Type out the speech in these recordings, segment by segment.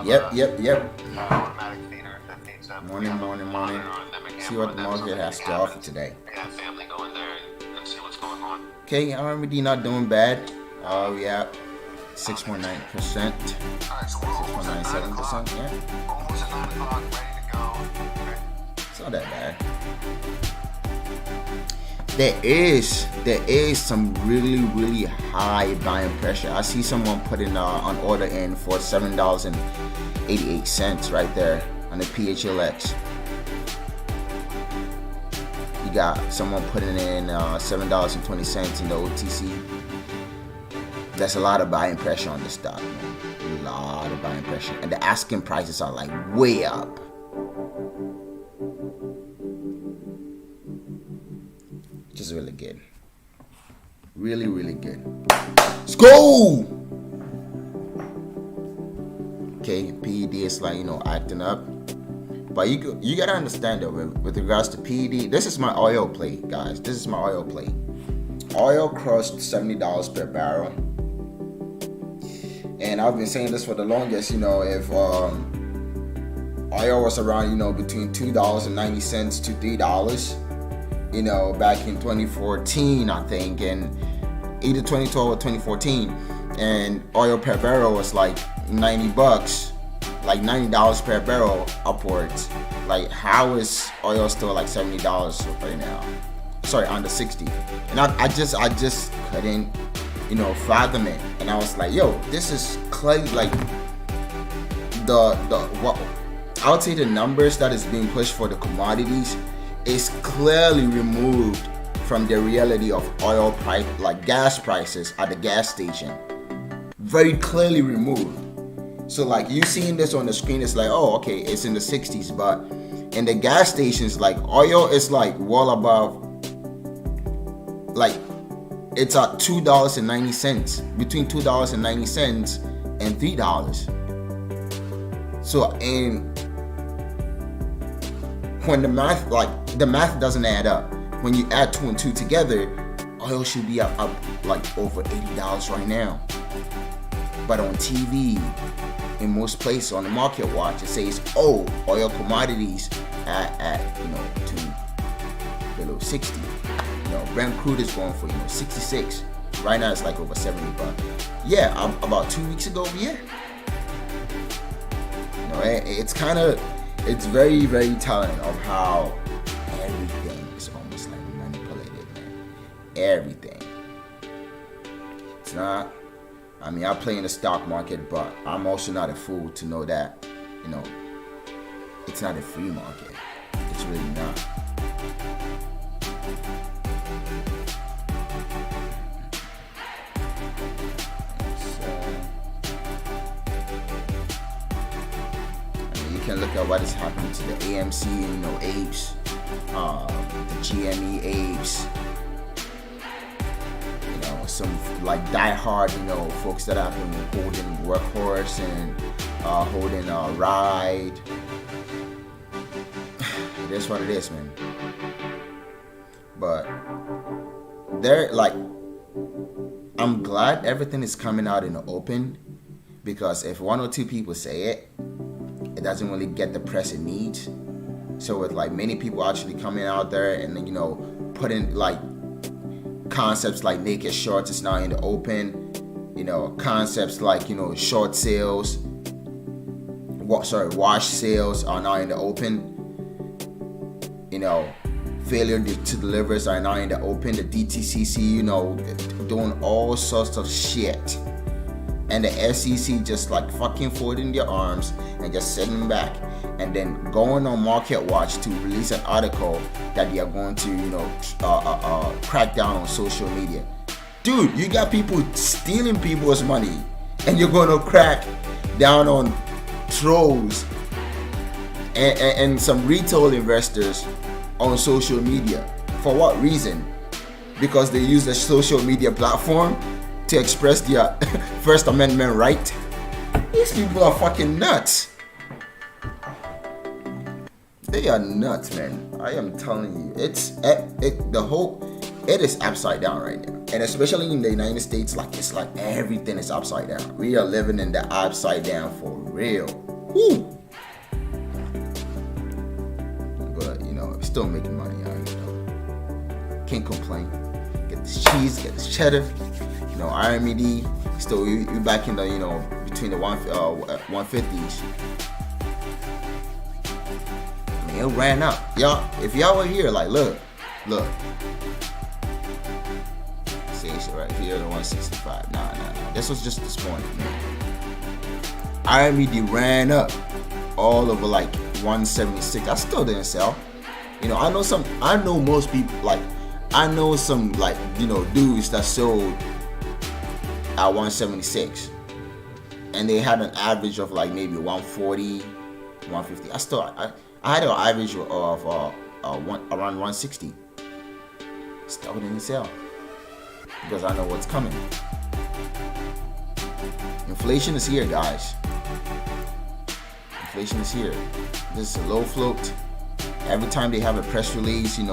Yep. Automatic feeder that feeds them. Morning. See what the market has to offer today. We have family go in there and see what's going on. Okay, RMED not doing bad. We at 6.9%, 6.97%. Yeah, Almost at 9 o'clock, ready to go. Okay. it's not that bad. There is some really high buying pressure. I see someone putting an order in for $7.88 right there on the PHLX. You got someone putting in $7.20 in the OTC. That's a lot of buying pressure on the stock, man. A lot of buying pressure, and the asking prices are like way up. Just really good. Really good. Let's go! Okay, PED is like, acting up. But you gotta understand though, with regards to PED, this is my oil play, guys. This is my oil play. Oil crossed $70 per barrel. And I've been saying this for the longest, if oil was around, between $2.90 to $3, back in 2014, I think, and either 2012 or 2014, and oil per barrel was like $90, like $90 per barrel upwards. Like, how is oil still like $70 right now? Sorry, under 60. And I just couldn't, fathom it. And I was like, yo, this is clearly like what I would say the numbers that is being pushed for the commodities is clearly removed from the reality of oil price, like gas prices at the gas station. Very clearly removed. So like you seeing this on the screen, it's like, oh, okay, it's in the 60s, but in the gas stations, like oil is like well above, like it's at $2.90, between $2.90 and $3. So, and when the math doesn't add up. When you add 2 and 2 together, oil should be up like over $80 right now. But on TV, in most places on the market watch, it says, oh, oil commodities at to below 60. Brent crude is going for 66. Right now it's like over $70. Yeah, about 2 weeks ago, yeah. It's very telling of how everything is almost like manipulated, man. Everything. It's not. I mean, I play in the stock market, but I'm also not a fool to know that, it's not a free market. It's really not. You can look at what is happening to the AMC, apes, the GME apes, some like diehard, folks that have been holding Workhorse and holding Ride. It is what it is, man. But they're like, I'm glad everything is coming out in the open, because if 1 or 2 people say it, it doesn't really get the press it needs. So with like many people actually coming out there and putting like concepts like naked shorts is now in the open, concepts like short sales, wash sales are now in the open, failure to deliver are now in the open. The DTCC, doing all sorts of shit. And the SEC just like fucking folding their arms and just sitting back, and then going on Market Watch to release an article that they are going to, crack down on social media. Dude, you got people stealing people's money, and you're going to crack down on trolls and some retail investors on social media. For what reason? Because they use the social media platform to express their First Amendment right. These people are fucking nuts. They are nuts, man. I am telling you, it is upside down right now, and especially in the United States, it's like everything is upside down. We are living in the upside down for real. Woo! But you know, still making money. Can't complain. Get this cheese, get this cheddar. You know, RMED. Still, you back in the between the 150s. I mean, it ran up. Y'all, if y'all were here, like, look. See this right here, the 165. Nah. This was just this morning, man. RMED ran up all over like 176. I still didn't sell. You know, I know some dudes that sold at 176, and they had an average of like maybe 140, 150. I had an average of around 160. Still didn't sell because I know what's coming. Inflation is here, guys. Inflation is here. This is a low float. Every time they have a press release, in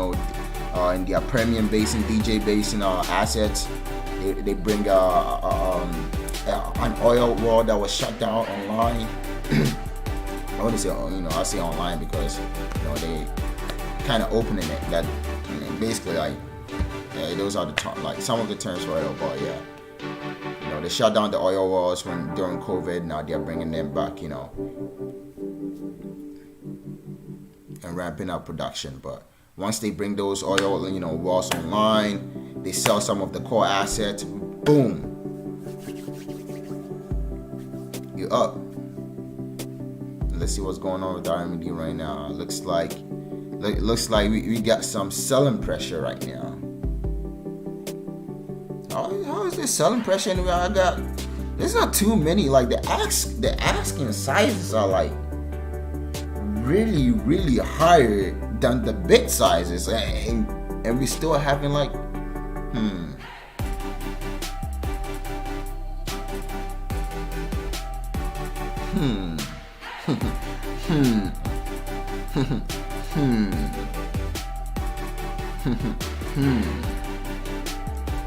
their premium basin, DJ basin assets, they bring an oil well that was shut down online. I wouldn't say, I say online because, they kind of opening it. That basically, like, those are the some of the terms for oil, but yeah. They shut down the oil wells during COVID. Now they're bringing them back, and ramping up production. But once they bring those oil, wells online, they sell some of the core assets. Boom, you're up. Let's see what's going on with RMED right now. Looks like we got some selling pressure right now. How is this selling pressure anyway? There's not too many. Like the asking sizes are like really, really higher than the bid sizes, and we still having like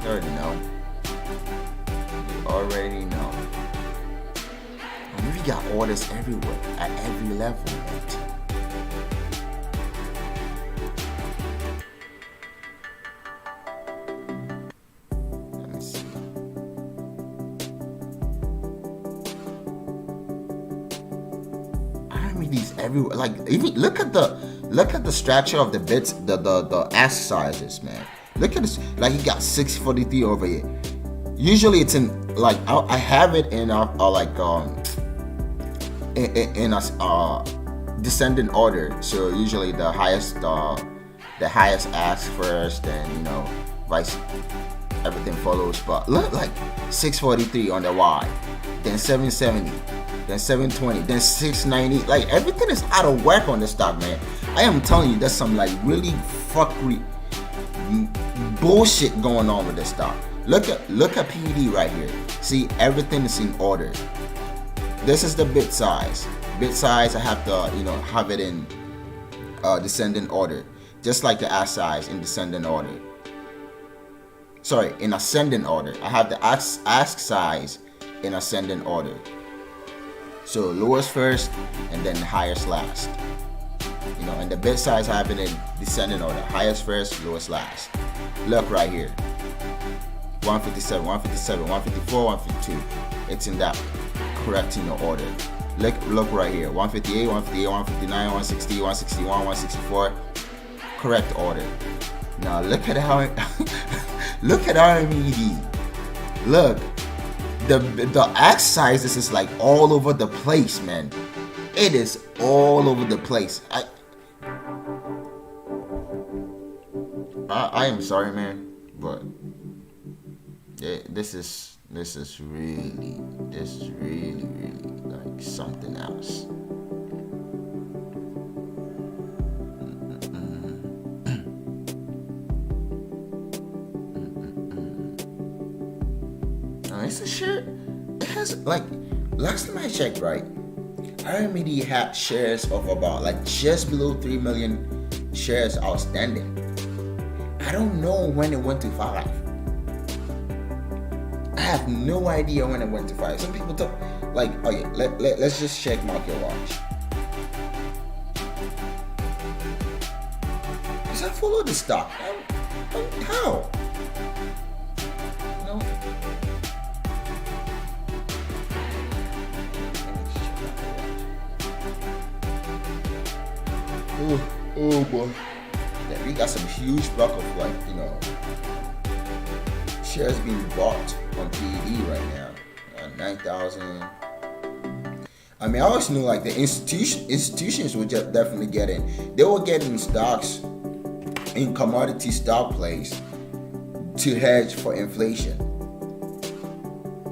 You already know. And we got orders everywhere, at every level, right? Let me see. RMED's everywhere. Like, even look at the structure of the bits, the ask sizes, man. Look at this. Like, you got 643 over here. Usually it's in like I have it in a descending order. So usually the highest ask first, then vice everything follows. But look, like 643 on the Y, then 770, then 720, then 690. Like, everything is out of whack on the stock, man. I am telling you, there's some like really fuckery bullshit going on with this stock. Look at PED right here. See, everything is in order. This is the bit size. Bit size, I have to have it in descending order, just like the ask size in descending order. Sorry, in ascending order. I have the ask size in ascending order. So lowest first, and then highest last. And the bit size I have it in descending order. Highest first, lowest last. Look right here. 157, 157, 154, 152. It's in that correct order. Look right here. 158, 158, 159, 160, 161, 164. Correct order. Now look at how look at RMED. Look, the axe sizes is like all over the place, man. It is all over the place. I am sorry, man, but this is really like something else. It's a shirt. It has, like, last time I checked, right, RMED had shares of about like just below 3 million shares outstanding. I don't know when it went to 5. I have no idea when it went to 5. Some people talk like, okay, let's just check market watch. Because I follow the stock. How? No. Oh boy. Yeah, we got some huge block of like, shares being bought on PED right now. 9,000. I mean, I always knew like the institutions would just definitely get in. They were getting stocks in commodity stock plays to hedge for inflation.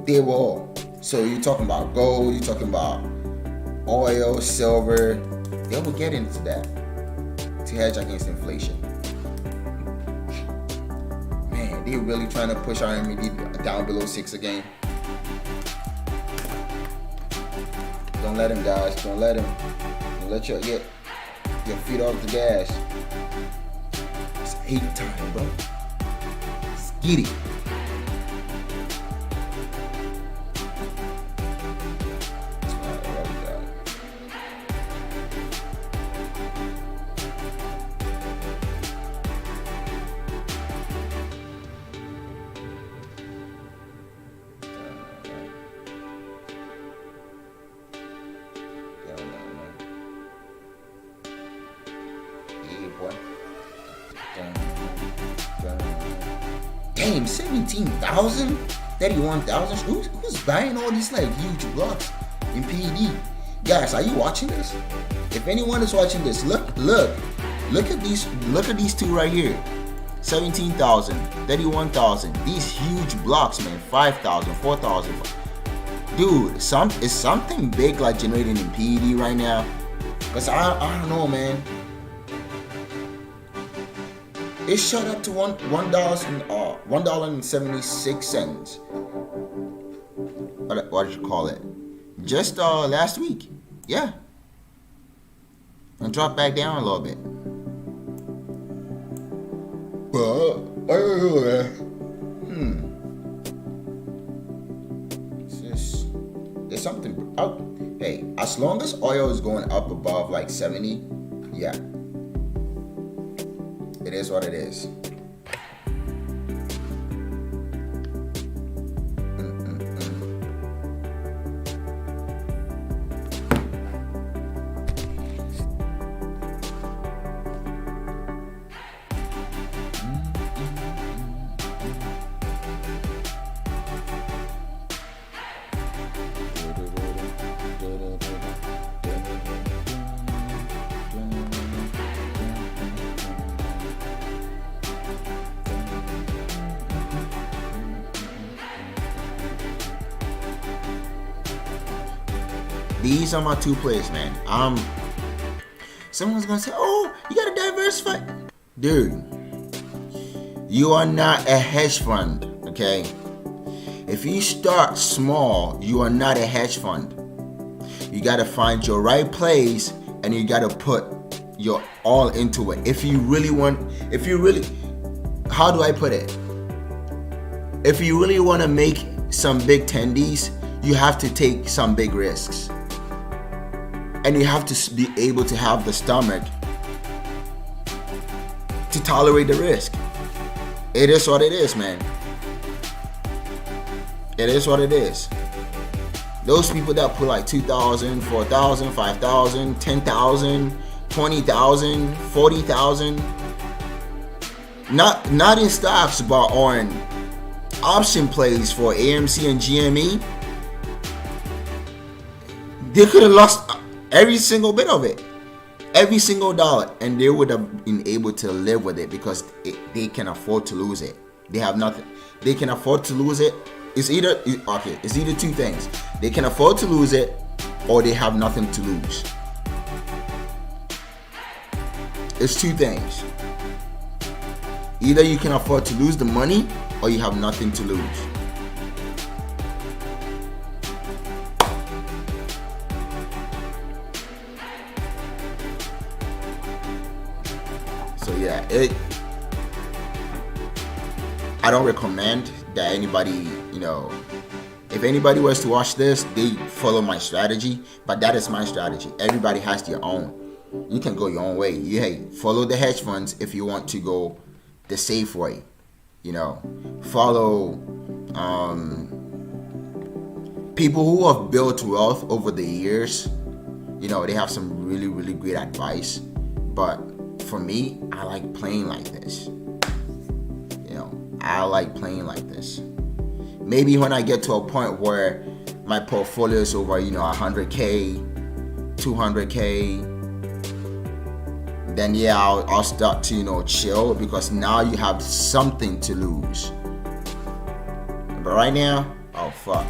They were all. So you're talking about gold, you're talking about oil, silver. They will get into that to hedge against inflation. Man, they really trying to push RMED down below 6 again. Don't let him, guys. Don't let him. Don't let you get your feet off the gas. It's 8 time, bro. It's giddy. Damn, 17,000? 31,000? Who's buying all these like huge blocks in PED? Guys, are you watching this? If anyone is watching this, look at these two right here. 17,000, 31,000. These huge blocks, man. 5,000, 4,000. Dude, is something big like generating in PED right now? Cause I don't know, man. It shot up to $1.76. What did you call it? Just last week, yeah. And dropped back down a little bit. Well, I don't know, man. There's something. Hey, as long as oil is going up above like 70, yeah. It is what it is. These are my two plays, man. Someone's gonna say, "Oh, you gotta diversify." Dude, you are not a hedge fund, okay? If you start small, you are not a hedge fund. You gotta find your right plays and you gotta put your all into it. How do I put it? If you really wanna make some big tendies, you have to take some big risks. And you have to be able to have the stomach to tolerate the risk. It is what it is, man. It is what it is. Those people that put like 2,000, 4,000, 5,000, 10,000, 20,000, 40,000, not in stocks, but on option plays for AMC and GME, they could have lost every single bit of it, every single dollar, and they would have been able to live with it because they can afford to lose it. They have nothing. They can afford to lose it. It's either two things. They can afford to lose it, or they have nothing to lose. It's two things. Either you can afford to lose the money, or you have nothing to lose. So yeah, I don't recommend that anybody you know, if anybody was to watch this, they follow my strategy, but that is my strategy. Everybody has their own. You can go your own way. Hey, follow the hedge funds if you want to go the safe way. You know, follow people who have built wealth over the years. You know, they have some really, really great advice. But for me, I like playing like this. You know, I like playing like this. Maybe when I get to a point where my portfolio is over, you know, 100K, 200K, then yeah, I'll start to, you know, chill, because now you have something to lose. But right now, oh fuck.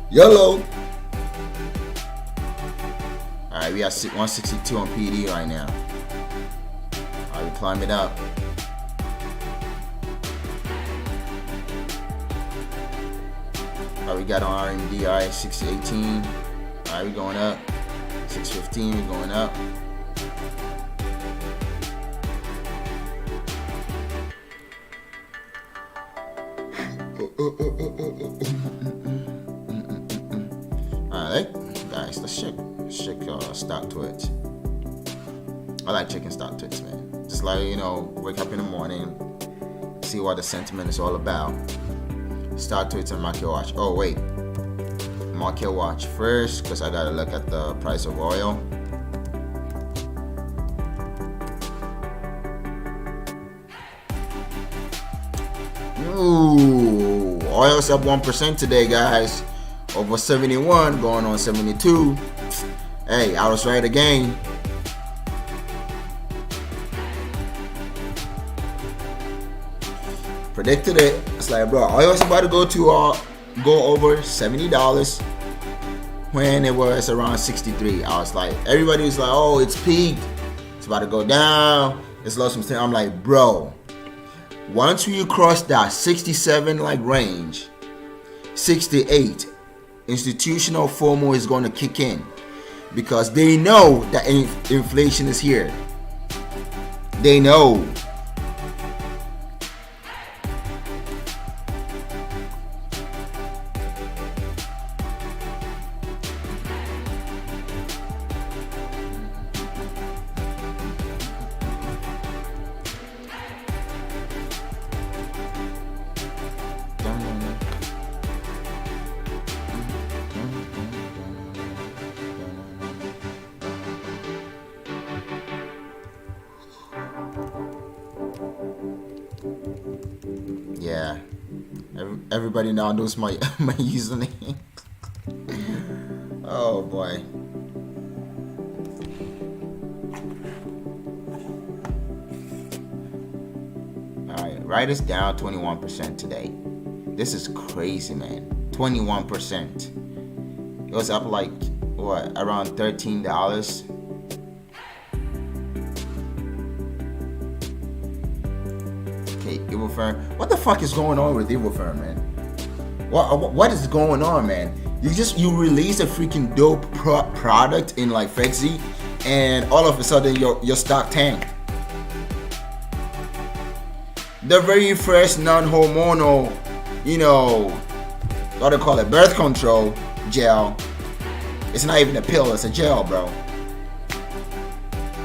YOLO. Alright, we are 162 on PD right now. Alright, we climb it up. Alright, we got on RMED. Alright, 618. Alright, we going up. 615, we going up. Alright, guys, let's check stock twits. I like checking stock twits, man. Just like, you know, wake up in the morning, see what the sentiment is all about. Stock twits and market watch. Oh wait, market watch first, because I gotta look at the price of oil. Ooh, oil's up 1% today, guys. Over 71, going on 72. Hey, I was right again. Predicted it. It's like, bro, oil's about to go over $70 when it was around 63. I was like, everybody was like, oh, it's peaked. It's about to go down. It's lost some steam. I'm like, bro, once you cross that 67 like range, 68, institutional FOMO is going to kick in, because they know that inflation is here. They know. Yeah, everybody now knows my my username. Oh boy. Alright, right is down 21% today. This is crazy, man. 21%. It was up like what, around $13. Evil Firm. What the fuck is going on with Evil Firm, man? What is going on, man? You release a freaking dope product in like FedZ, and all of a sudden your stock tanked. The very first non-hormonal, you know, what do they call it, birth control gel. It's not even a pill, it's a gel, bro.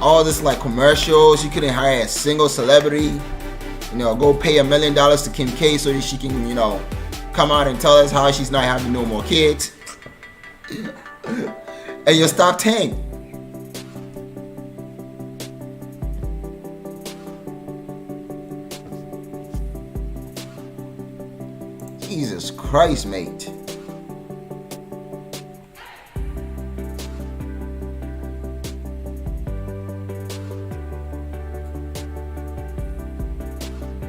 All this like commercials, you couldn't hire a single celebrity. You know, go pay $1 million to Kim K so she can, you know, come out and tell us how she's not having no more kids. And your stock tanked. Jesus Christ, mate.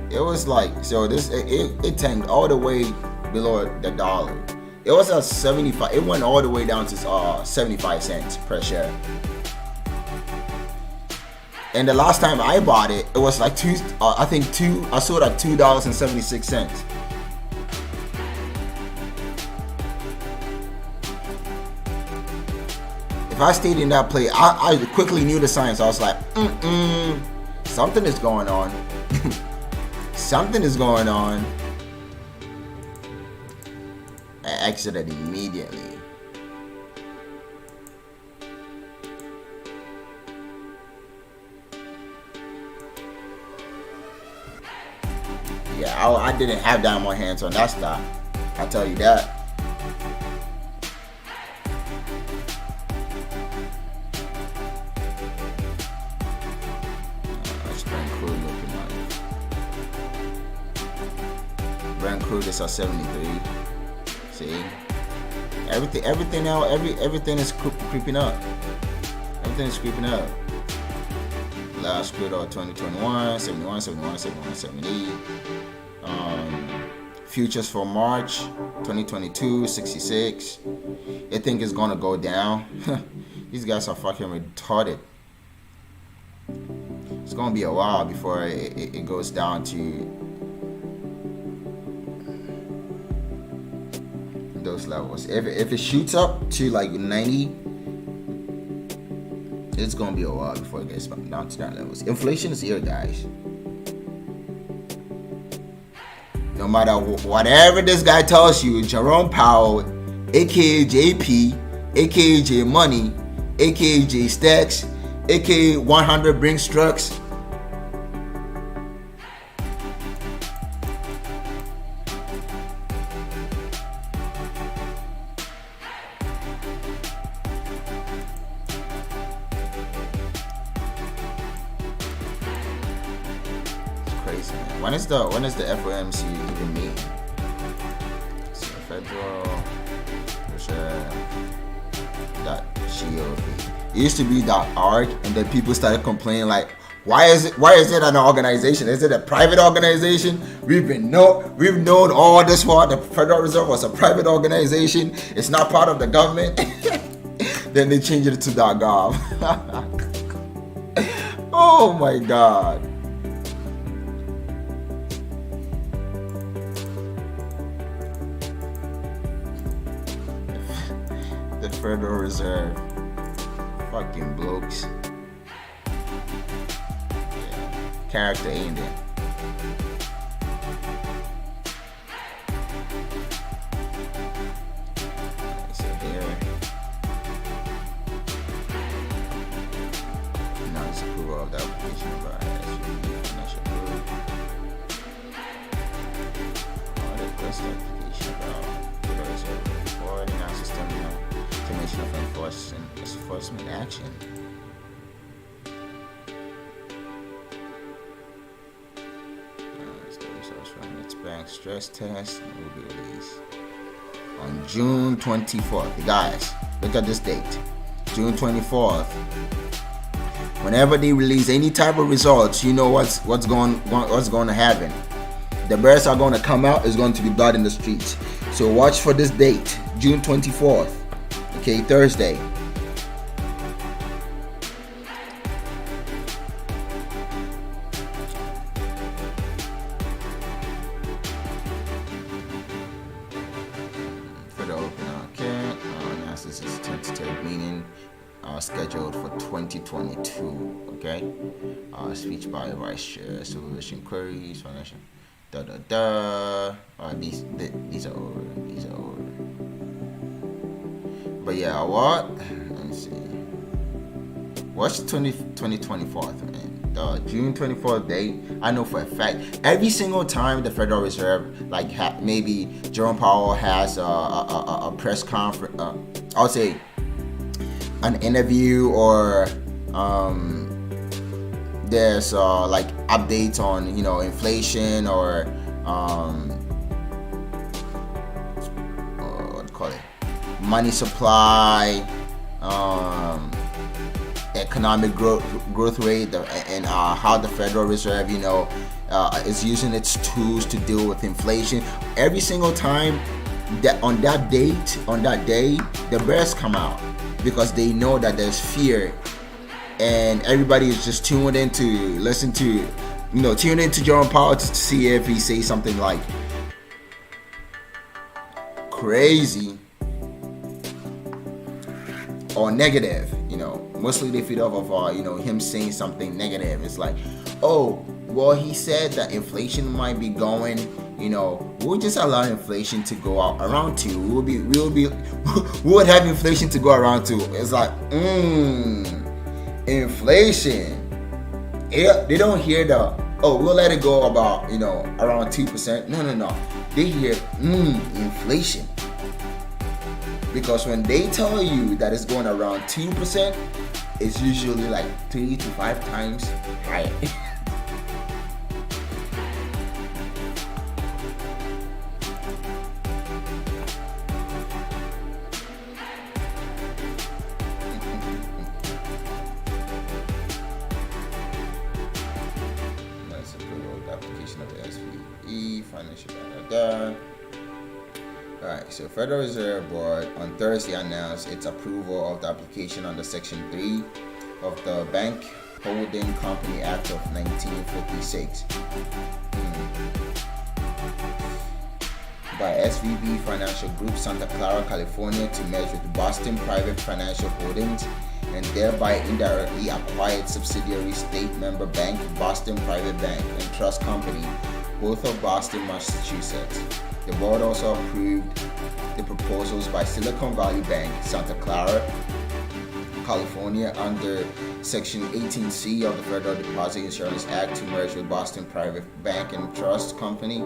It was like, so this it tanked all the way below the dollar. It was at 75. It went all the way down to 75 cents per share. And the last time I bought it, it was like I sold at $2.76. If I stayed in that play, I quickly knew the signs. I was like, something is going on. Something is going on. exited immediately. Yeah, I didn't have that more hands on that stock. I'll tell you that. Brand crude is at 73. See, everything now, everything is creeping up. Everything is creeping up. Last crude oil 2021, 71, 71, 71, 78. Futures for March 2022, 66. They think it's gonna go down. These guys are fucking retarded. It's gonna be a while before it goes down to those levels. If it shoots up to like 90, it's gonna be a while before it gets down to that levels. Inflation is here, guys. No matter whatever this guy tells you, Jerome Powell, aka JP, aka J Money, aka J Stacks, aka 100 Brinks Trucks. Crazy, man. When is the FOMC even meeting? So Federal Reserve .gov. It used to be .org, and then people started complaining like, why is it an organization? Is it a private organization? We've known all this while the Federal Reserve was a private organization. It's not part of the government. Then they changed it to .gov. Oh my God. The Federal Reserve. Fucking blokes. Yeah. Character, ain't it? So here. Now it's approval of the application of our financial group. Request application about Federal Reserve reporting our system termination of enforcement action. The results from its bank stress test will be released on June 24th. Guys, look at this date, June 24th. Whenever they release any type of results, you know what's going to happen. The bears are going to come out. It's going to be blood in the streets. So watch for this date, June 24th. Okay, Thursday. For the open account, analysis is tentative meeting scheduled for 2022. Okay, speech by Vice Chair, solution queries, financial. These are over. These are over. But yeah, what? Let me see. What's 2024th, man? The June 24th date. I know for a fact. Every single time the Federal Reserve, like maybe Jerome Powell has a press conference, I'll say an interview, or there's like updates on inflation, or what do you call it? Money supply, economic growth rate, and how the Federal Reserve, is using its tools to deal with inflation. Every single time that on that day, the bears come out because they know that there's fear, and everybody is just tuned in to listen to, tune into Jerome Powell to see if he says something like crazy or negative. Mostly they feed off of him saying something negative. It's like, oh, well, he said that inflation might be going. We'll just allow inflation to go out around 2. We would have inflation to go around 2. It's like, inflation. Yeah, they don't hear the, we'll let it go about, around 2%. No. They hear, inflation. Because when they tell you that it's going around 2%, it's usually like 3 to 5 times higher. Let's approve the application of the SVB financial data. Alright, so Federal Reserve Board on Thursday announced its approval of the application under Section 3 of the Bank Holding Company Act of 1956 by SVB Financial Group, Santa Clara, California, to merge with Boston Private Financial Holdings and thereby indirectly acquired subsidiary state member bank, Boston Private Bank and Trust Company, both of Boston, Massachusetts. The board also approved the proposals by Silicon Valley Bank, Santa Clara, California, under Section 18C of the Federal Deposit Insurance Act to merge with Boston Private Bank and Trust Company,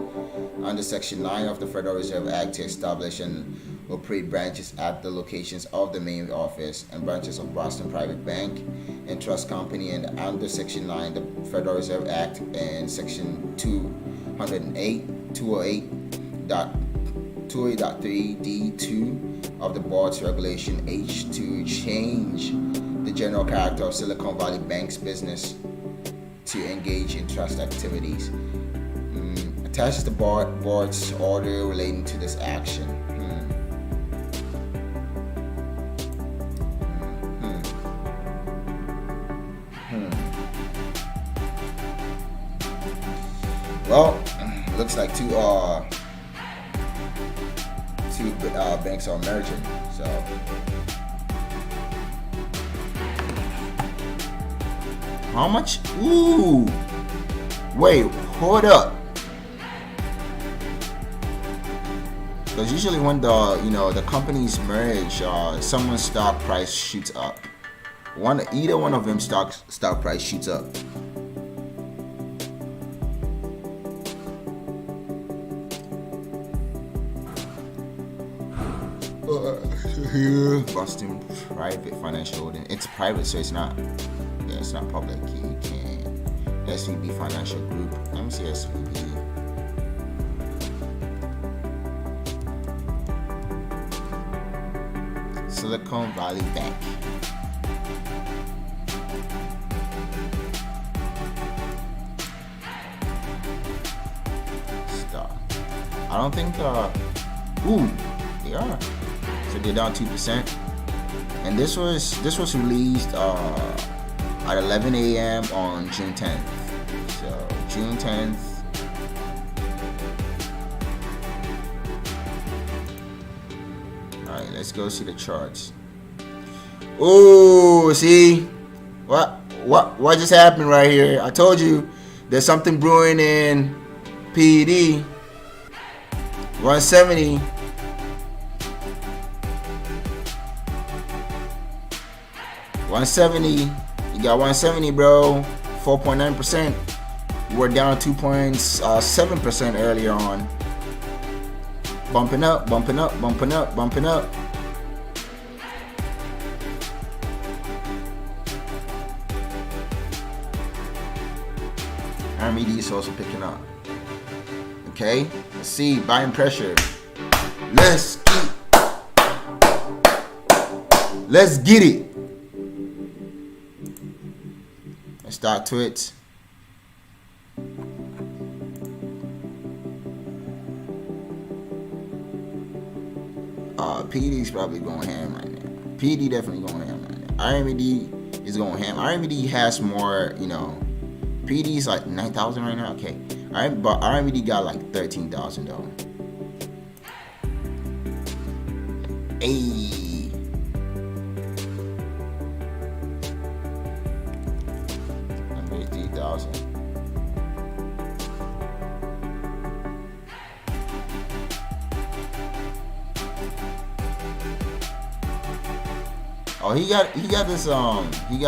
under Section 9 of the Federal Reserve Act to establish and operate branches at the locations of the main office and branches of Boston Private Bank and Trust Company, and under Section 9 the Federal Reserve Act and Section 208.3D2 of the board's Regulation H to change the general character of Silicon Valley Bank's business to engage in trust activities. Attaches the board's order relating to this action. Well, looks like two banks are merging. So how much? Ooh, wait, hold up. Because usually when the companies merge, someone's stock price shoots up. Either one of them stock price shoots up. Here, Boston Private Financial Holding. It's private, so it's not public. You can SVB Financial Group. Let me see SVB. Silicon Valley Bank. Stock. I don't think they are. So they're down 2%. And this was released at 11 a.m. on June 10th. So June 10th. Alright, let's go see the charts. Oh, see? What just happened right here? I told you there's something brewing in PED. 170. You got 170, bro. 4.9%. We're down 2.7% earlier on. Bumping up. RMED is also picking up. Okay, let's see. Buying pressure. Let's get it. Let's start to it. PD is probably going ham right now. PD definitely going ham right now. RMED is going ham. RMED has more, PD is like 9,000 right now. Okay, but RMED got like 13,000 though. Hey. 3,000. Oh, he got this snap. He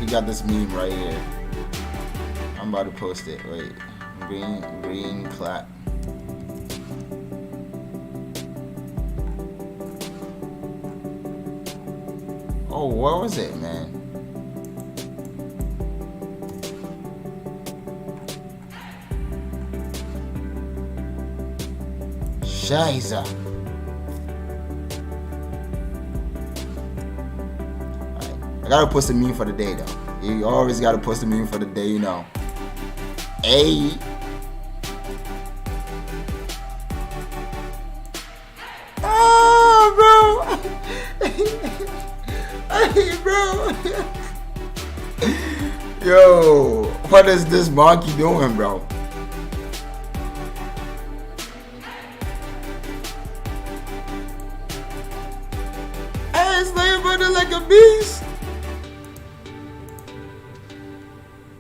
got this meme right here. I'm about to post it. Wait, green clap. Oh, what was it, man? Scheiße. I gotta post a meme for the day, though. You always gotta post a meme for the day, you know. Hey. Oh, bro. Hey, bro. Yo, what is this monkey doing, bro? Hey, it's running like a beast.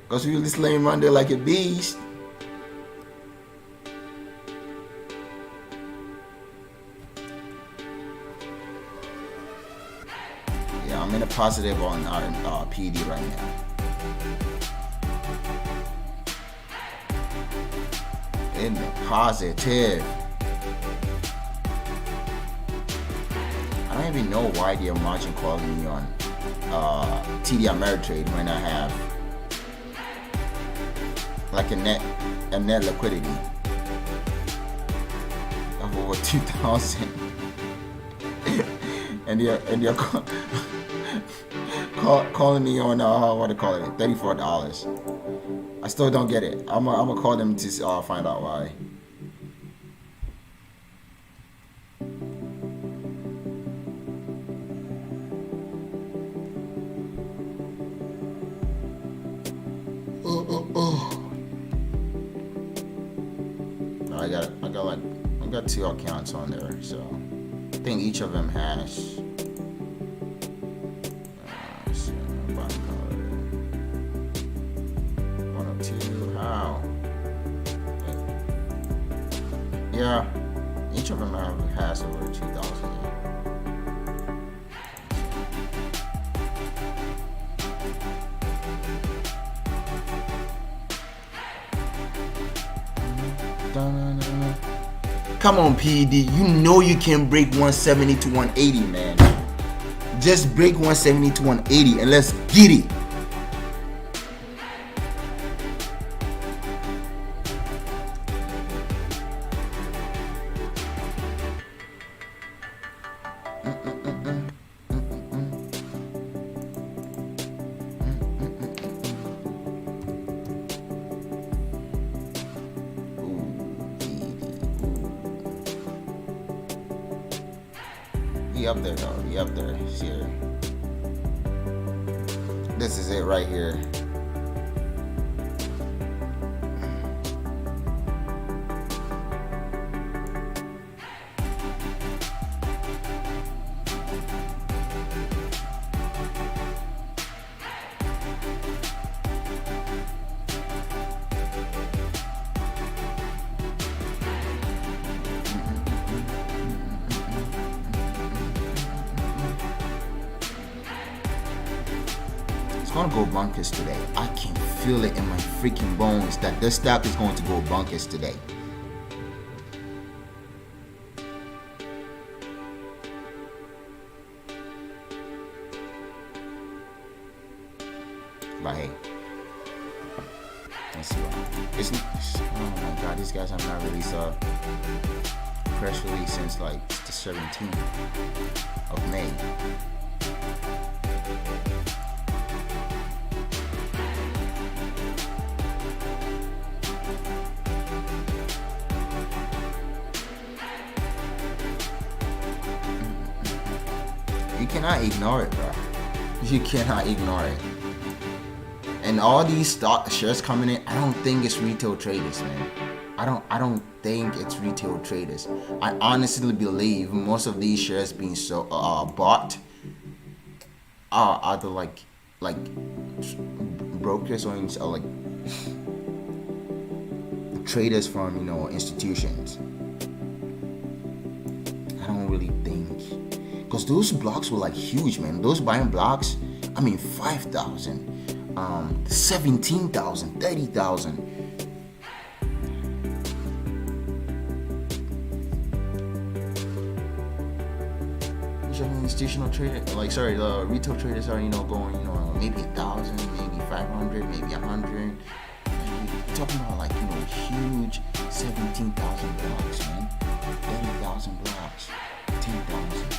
Cause we really slaying around there like a beast. Yeah, I'm in a positive on PD right now. In the positive. I don't even know why they're margin calling me on TD Ameritrade when I have like a net liquidity of over 2,000, and they're calling me on what do you call it, $34. I still don't get it. I'm gonna call them to find out why. I got 2 accounts on there, so I think each of them has. Let's see, 102. How? Yeah, each of them has over 2,000. Come on, PED. You know you can break 170 to 180, man. Just break 170 to 180 and let's get it. He up there though. He up there. He's here. This is it right here. It's gonna go bonkers today. I can feel it in my freaking bones that this stock is going to go bonkers today. But hey, let's see what oh my god, these guys have not released a press release since like the 17th of May. You cannot ignore it, bro. You cannot ignore it. And all these stock shares coming in, I don't think it's retail traders, man. I don't think it's retail traders. I honestly believe most of these shares being bought are the like brokers or like traders from institutions. I don't really think, because those blocks were like huge, man. Those buying blocks, I mean 5,000, 17,000, 30,000. Institutional trader, the retail traders are going maybe 1,000, maybe 500, maybe 100. You're talking about like huge 17,000 blocks, man. 30,000 blocks, 10,000.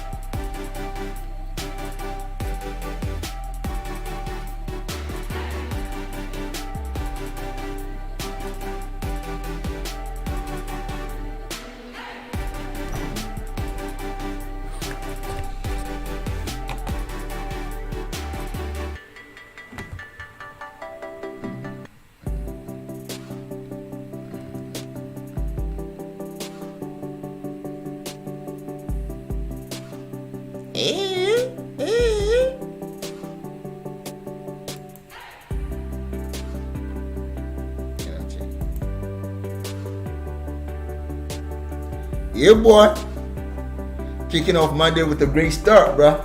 Yeah, boy. Kicking off Monday with a great start, bruh.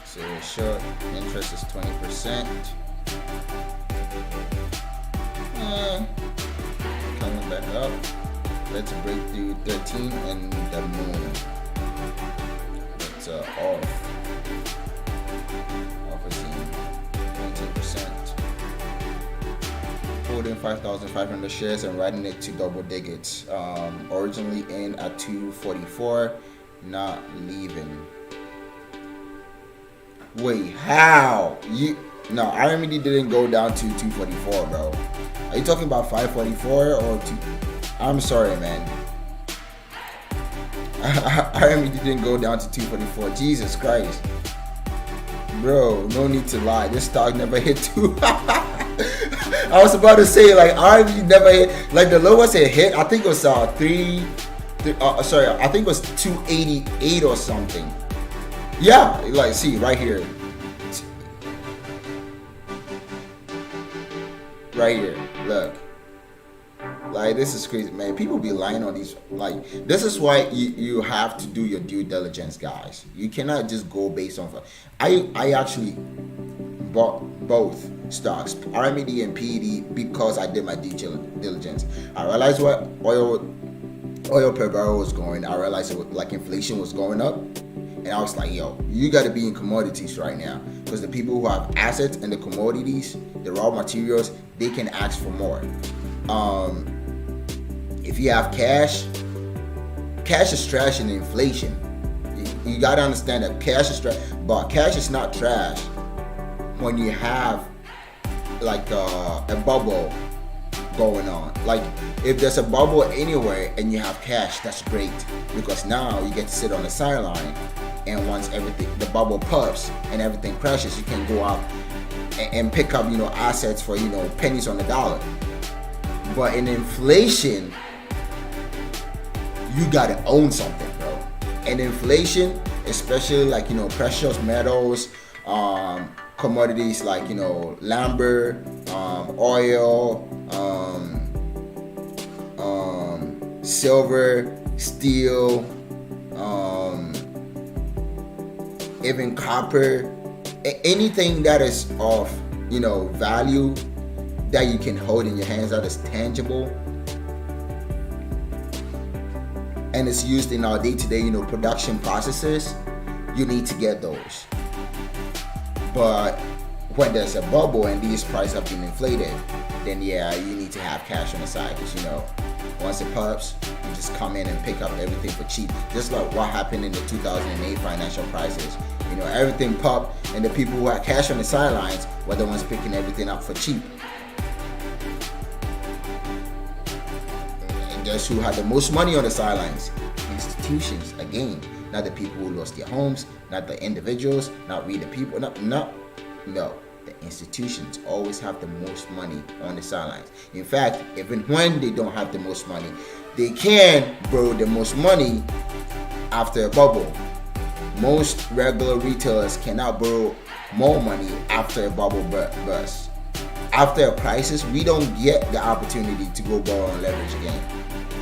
So short interest is 20%. Coming back up. Let's break through 13 and the moon. It's off. Holding 5,500 shares and riding it to double digits. Originally in at 244, not leaving. Wait, how? RMED didn't go down to 244, bro. Are you talking about 544 or 2? I'm sorry, man. RMED didn't go down to 244. Jesus Christ. Bro, no need to lie. This stock never hit 2. I was about to say, like, RMED never hit, like, the lowest it hit, I think it was I think it was 288 or something. Yeah, like, see, right here. Right here, look. Like, this is crazy, man. People be lying on these. Like, this is why you have to do your due diligence, guys. You cannot just go based on. I actually bought both stocks, RMED and PED, because I did my due diligence. I realized what oil per barrel was going. I realized inflation was going up, and I was like, yo, you got to be in commodities right now, because the people who have assets and the commodities, the raw materials, they can ask for more. If you have cash is trash in inflation. You got to understand that cash is trash, but cash is not trash when you have like a bubble going on. Like, if there's a bubble anywhere and you have cash, that's great, because now you get to sit on the sideline, and once the bubble pops and everything crashes, you can go out and pick up assets for pennies on the dollar. But in inflation, you gotta own something, bro. And inflation, especially like precious metals, commodities like lumber, oil, silver, steel, even copper, anything that is of value that you can hold in your hands, that is tangible and it's used in our day-to-day production processes, you need to get those. But when there's a bubble and these prices have been inflated, then yeah, you need to have cash on the side, because once it pops, you just come in and pick up everything for cheap. Just like what happened in the 2008 financial crisis. Everything popped, and the people who had cash on the sidelines were the ones picking everything up for cheap. And guess who had the most money on the sidelines? Institutions, again. Not the people who lost their homes, not the individuals, not we the people, no. the institutions always have the most money on the sidelines. In fact, even when they don't have the most money, they can borrow the most money after a bubble. Most regular retailers cannot borrow more money after a bubble burst. After a crisis, we don't get the opportunity to go borrow and leverage again,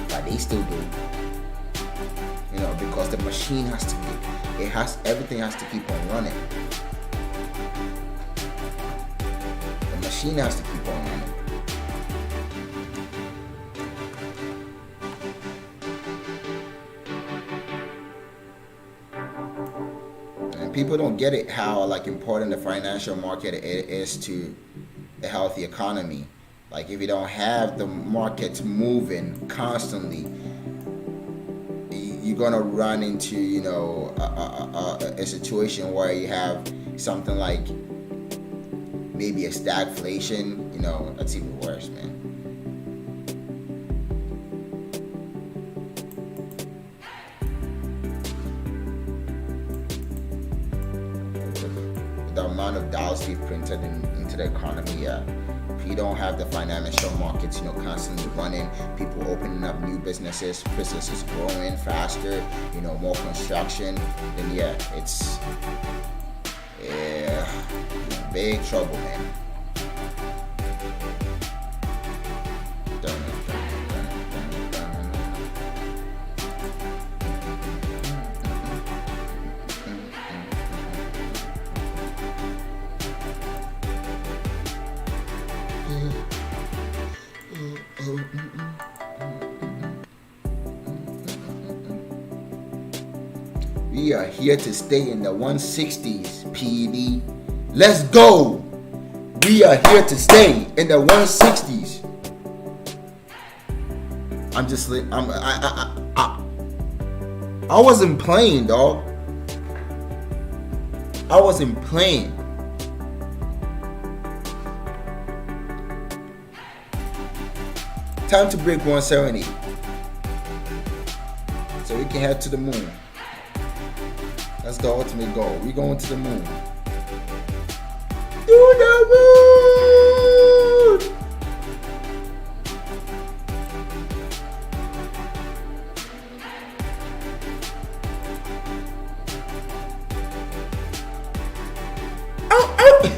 but they still do. You know, because the machine has to be, everything has to keep on running. The machine has to keep on running. And people don't get it how like important the financial market is to a healthy economy. Like if you don't have the markets moving constantly, you're gonna run into, you know, a situation where you have something like maybe a stagflation. You know, that's even worse, man. The amount of dollars we've printed into the economy, if you don't have the financial markets, you know, constantly running, people opening up new businesses growing faster, you know, more construction, then yeah, it's big trouble, man. We are here to stay in the 160s, PED. Let's go! We are here to stay in the 160s. I wasn't playing, dog. I wasn't playing. Time to break 170 so we can head to the moon. That's the ultimate goal. We going to the moon. To the moon. Oh, oh.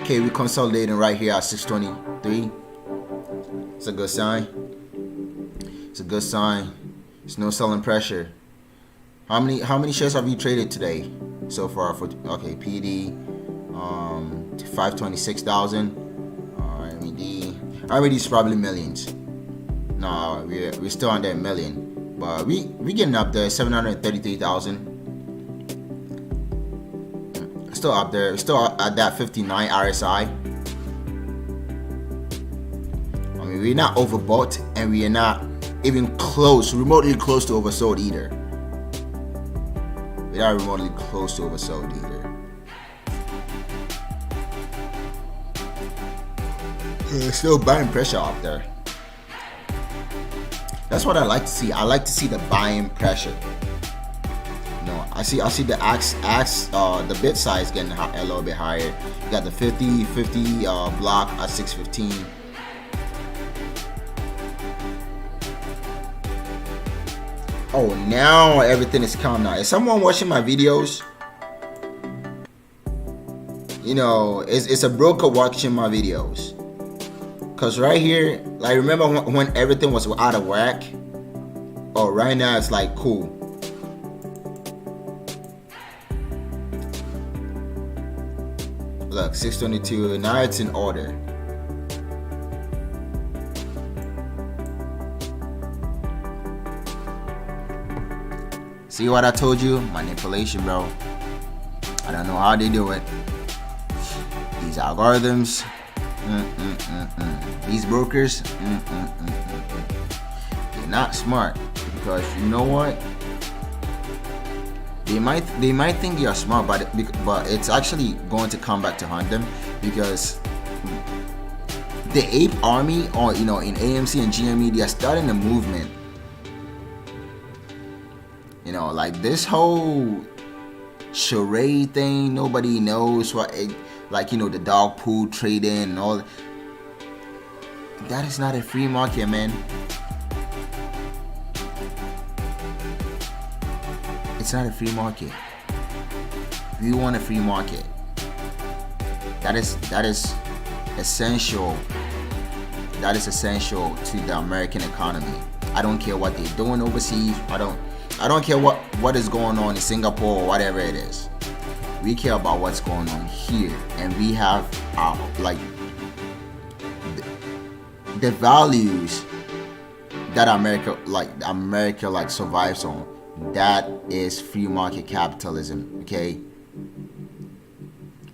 Okay, we're consolidating right here at 623. It's a good sign. It's a good sign. There's no selling pressure. How many shares have you traded today so far? For okay, PD, 526,000. RMED is probably millions. No, we're still under a million, but we getting up there. 733,000. Still up there, still at that 59 RSI. I mean, we're not overbought and we are not even remotely close to oversold either. We're not remotely close to oversold either. There's still buying pressure out there. That's what I like to see. I like to see the buying pressure. I see the the bid size getting a little bit higher. You got the 50 block at 615. Oh, now everything is calm now. Is someone watching my videos? You know, it's a broker watching my videos. Cause right here, like remember when everything was out of whack? Oh, right now it's like cool. look, 622. Now it's in order. See what I told you? Manipulation, bro. I don't know how they do it. These algorithms, these brokers, they're not smart, because you know what? They might think you're smart, but it's actually going to come back to haunt them, because the ape army, or in AMC and GME, they are starting a movement. Like this whole charade thing, nobody knows what it, like the dog pool trading and all that is not a free market, man. It's not a free market. We want a free market. That is essential. That is essential to the American economy. I don't care what they're doing overseas. I don't care what is going on in Singapore or whatever it is. We care about what's going on here, and we have the values that America survives on. That is free market capitalism. Okay,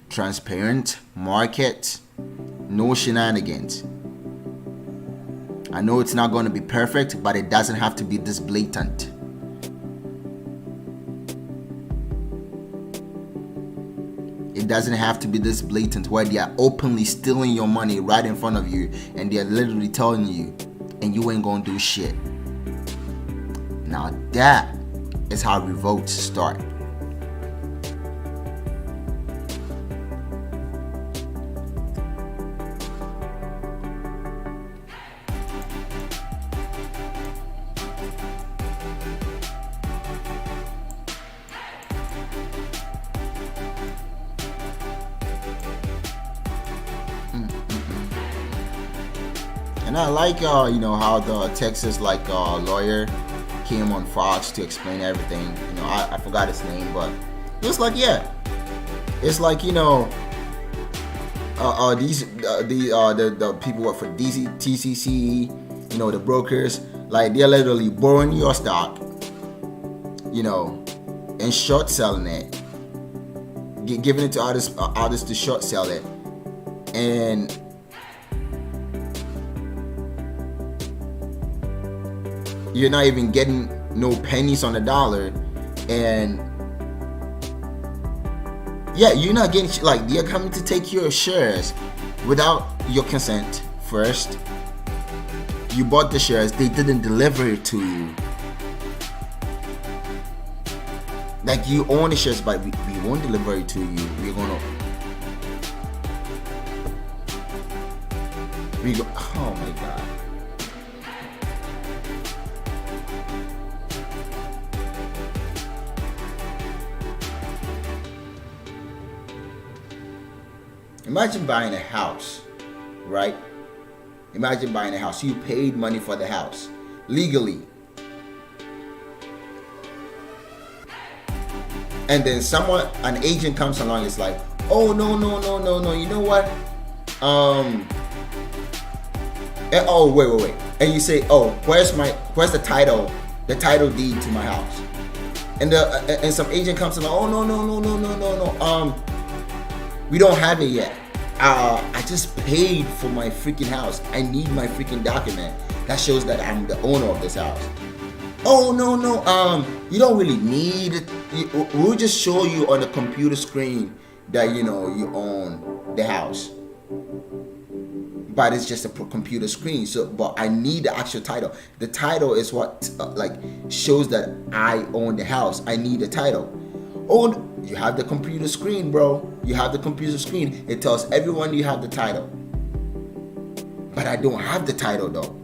transparent market, no shenanigans. I know it's not going to be perfect, but it doesn't have to be this blatant. It doesn't have to be this blatant where they are openly stealing your money right in front of you, and they're literally telling you, and you ain't gonna do shit. Now that is how revolts start. And I like how the Texas lawyer came on Fox to explain everything. I forgot his name, but it was like, yeah, it's like the people work for TCC, the brokers, like they're literally borrowing your stock, and short selling it, giving it to others to short sell it, and you're not even getting no pennies on the dollar, and yeah, you're not getting they're coming to take your shares without your consent. First, you bought the shares, they didn't deliver it to you. Like, you own the shares, but we won't deliver it to you. Oh my god. Imagine buying a house, right? Imagine buying a house. You paid money for the house legally. And then an agent comes along, it's like, oh, no. You know what? Oh, wait. And you say, oh, where's the title deed to my house? And some agent comes along, oh, no. We don't have it yet. I just paid for my freaking house. I need my freaking document that shows that I'm the owner of this house. Oh, no. You don't really need it. We'll just show you on the computer screen that you own the house. But it's just a computer screen. So, but I need the actual title. The title is what shows that I own the house. I need the title. Oh, you have the computer screen, bro. You have the computer screen. It tells everyone you have the title. But I don't have the title though.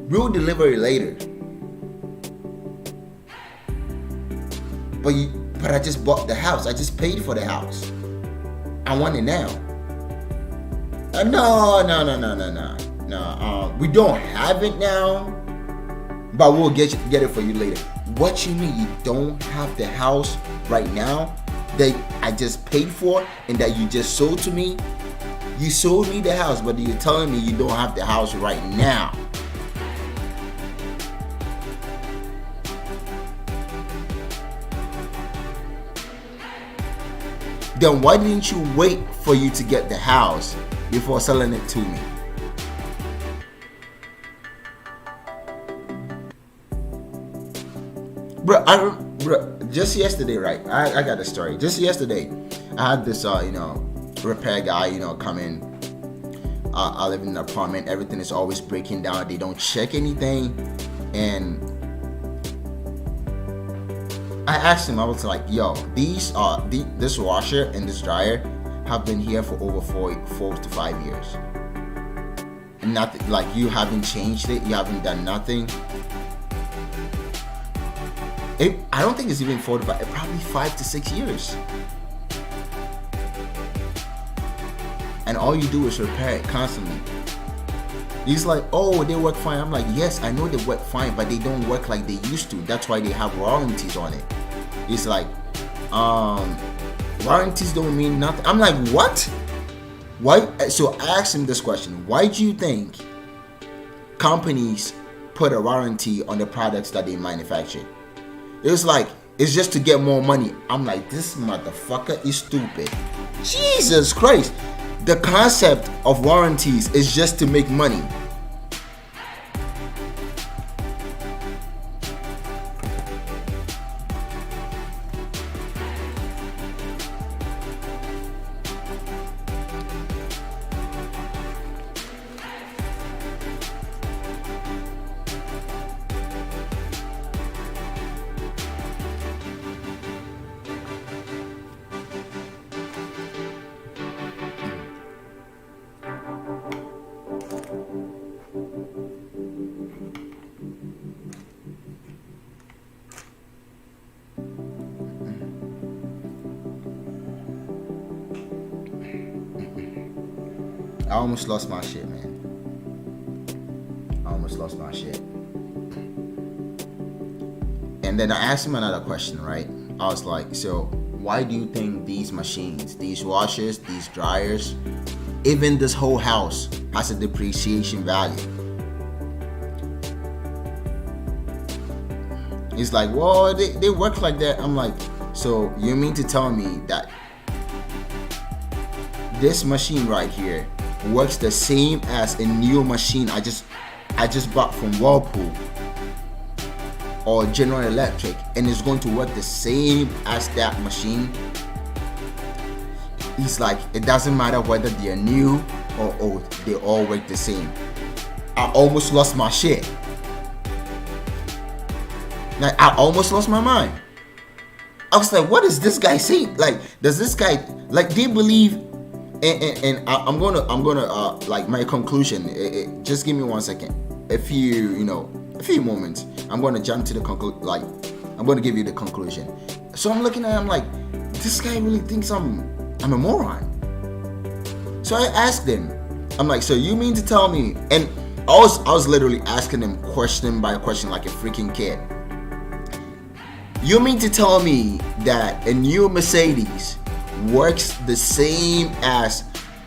We'll deliver it later. But I just bought the house. I just paid for the house. I want it now. No. We don't have it now, but we'll get it for you later. What you mean you don't have the house right now? that I just paid for and that you just sold to me. You sold me the house, but you're telling me you don't have the house right now. Then why didn't you wait for you to get the house before selling it to me? Bro, just yesterday, right? I got a story. Just yesterday, I had this, repair guy, come in. I live in an apartment. Everything is always breaking down. They don't check anything. And I asked him, I was like, yo, this washer and this dryer have been here for over 4 to 5 years. And nothing, like, you haven't changed it. You haven't done nothing. I don't think it's even 4 to 5, probably 5 to 6 years. And all you do is repair it constantly. He's like, oh, they work fine. I'm like, yes, I know they work fine, but they don't work like they used to. That's why they have warranties on it. He's like, warranties don't mean nothing. I'm like, what? Why? So I asked him this question. Why do you think companies put a warranty on the products that they manufacture? It was like, it's just to get more money. I'm like, this motherfucker is stupid. Jesus Christ. The concept of warranties is just to make money. I almost lost my shit, man. I almost lost my shit. And then I asked him another question, right? I was like, so why do you think these machines, these washers, these dryers, even this whole house has a depreciation value? He's like, well, they work like that. I'm like, so you mean to tell me that this machine right here works the same as a new machine I just bought from Whirlpool or General Electric, and it's going to work the same as that machine? He's like, it doesn't matter whether they're new or old, they all work the same. I almost lost my shit. Like, I almost lost my mind. I was like, what is this guy saying? Like, does this guy, like, they believe? And I'm gonna like, my conclusion. Just give me 1 second. A few moments. I'm gonna jump to the conclusion. Like, I'm gonna give you the conclusion. So I'm looking at him like, this guy really thinks I'm a moron. So I asked him. I'm like, so you mean to tell me? And I was literally asking him question by question like a freaking kid. You mean to tell me that a new Mercedes works the same as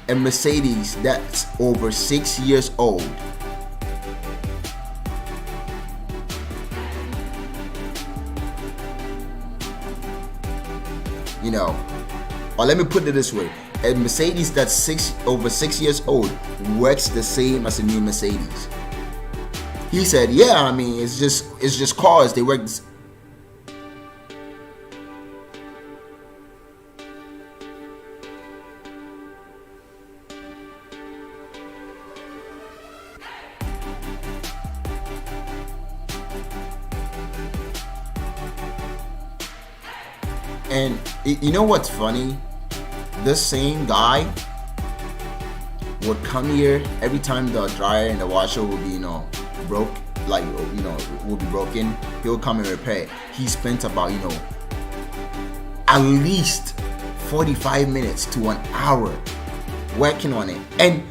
a Mercedes that's over 6 years old? Or let me put it this way: a Mercedes that's over 6 years old works the same as a new Mercedes. He said, yeah, I mean, it's just cars, they work And you know what's funny? This same guy would come here every time the dryer and the washer will be, broke, like, will be broken. He'll come and repair it. He spent about, at least 45 minutes to an hour working on it. And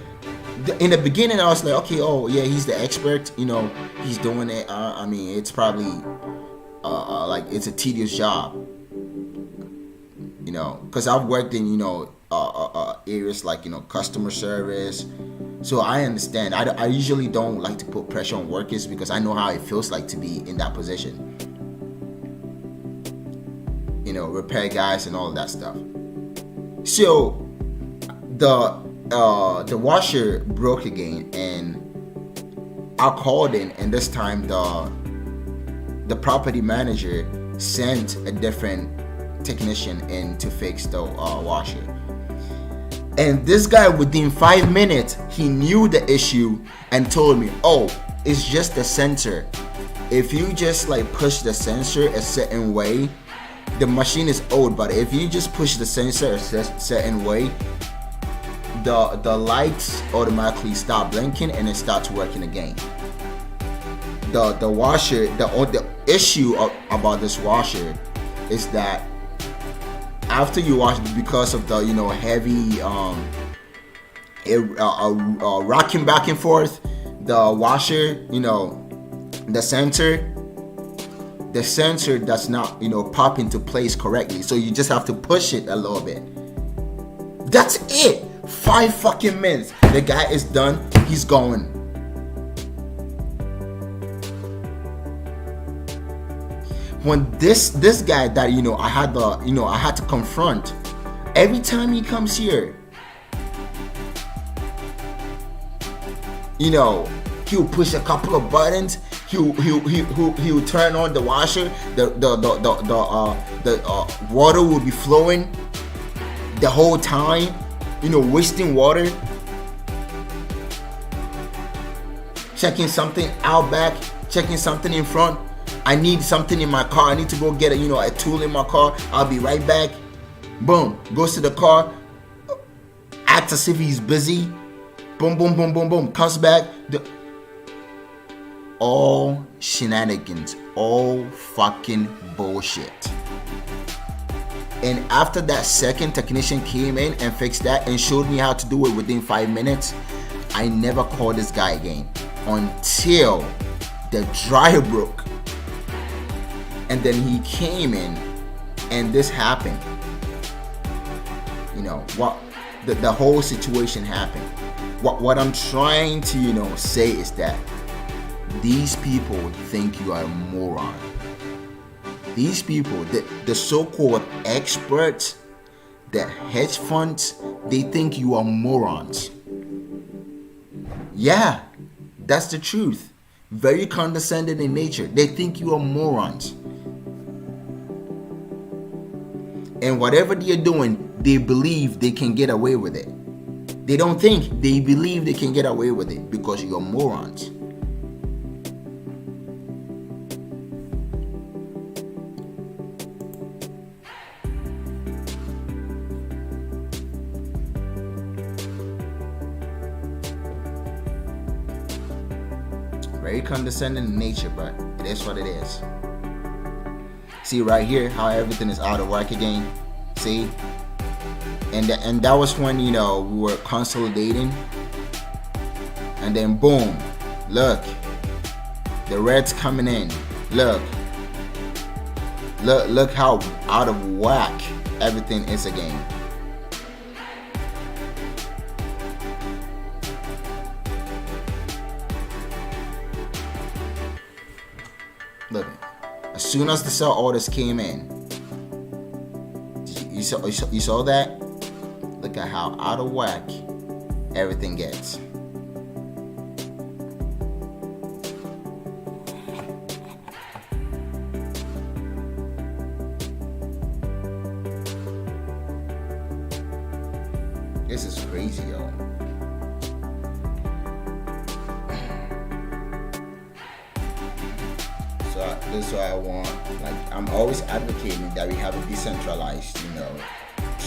in the beginning, I was like, okay, oh yeah, he's the expert. He's doing it. I mean, it's probably like, it's a tedious job. You know, because I've worked in, you know, areas like, you know, customer service. So I understand. I usually don't like to put pressure on workers because I know how it feels like to be in that position. You know, repair guys and all of that stuff. So the washer broke again, and I called in, and this time the property manager sent a different technician in to fix the washer. And this guy, within 5 minutes, he knew the issue and told me, oh, it's just the sensor. If you just like push the sensor a certain way, the machine is old, but if you just push the sensor a certain way, the lights automatically stop blinking and it starts working again. The washer, the issue about this washer is that after you wash it, because of the, you know, heavy rocking back and forth, the washer, you know, the sensor does not, you know, pop into place correctly. So you just have to push it a little bit. That's it. 5 fucking minutes. The guy is done. He's going. When this guy that, you know, I had to confront, every time he comes here, you know, he'll push a couple of buttons. He'll turn on the washer. The water will be flowing the whole time. You know, wasting water. Checking something out back. Checking something in front. I need something in my car. I need to go get a tool in my car. I'll be right back. Boom. Goes to the car. Acts as if he's busy. Boom, boom, boom, boom, boom. Comes back. All shenanigans. All fucking bullshit. And after that second technician came in and fixed that and showed me how to do it within 5 minutes, I never called this guy again until the dryer broke. And then he came in and this happened. You know, the whole situation happened. What I'm trying to, you know, say is that these people think you are a moron. These people, the so-called experts, the hedge funds, they think you are morons. Yeah, that's the truth. Very condescending in nature. They think you are morons. And whatever they're doing, they believe they can get away with it. They don't think, they believe they can get away with it because you're morons. Very condescending in nature, but it is what it is. See right here how everything is out of whack again. See, and that was when, you know, we were consolidating, and then boom, look, the red's coming in. Look how out of whack everything is again. Look, as soon as the sell orders came in, you saw that? Look at how out of whack everything gets. This is crazy, yo. This is why I want, like, I'm always advocating that we have a decentralized, you know,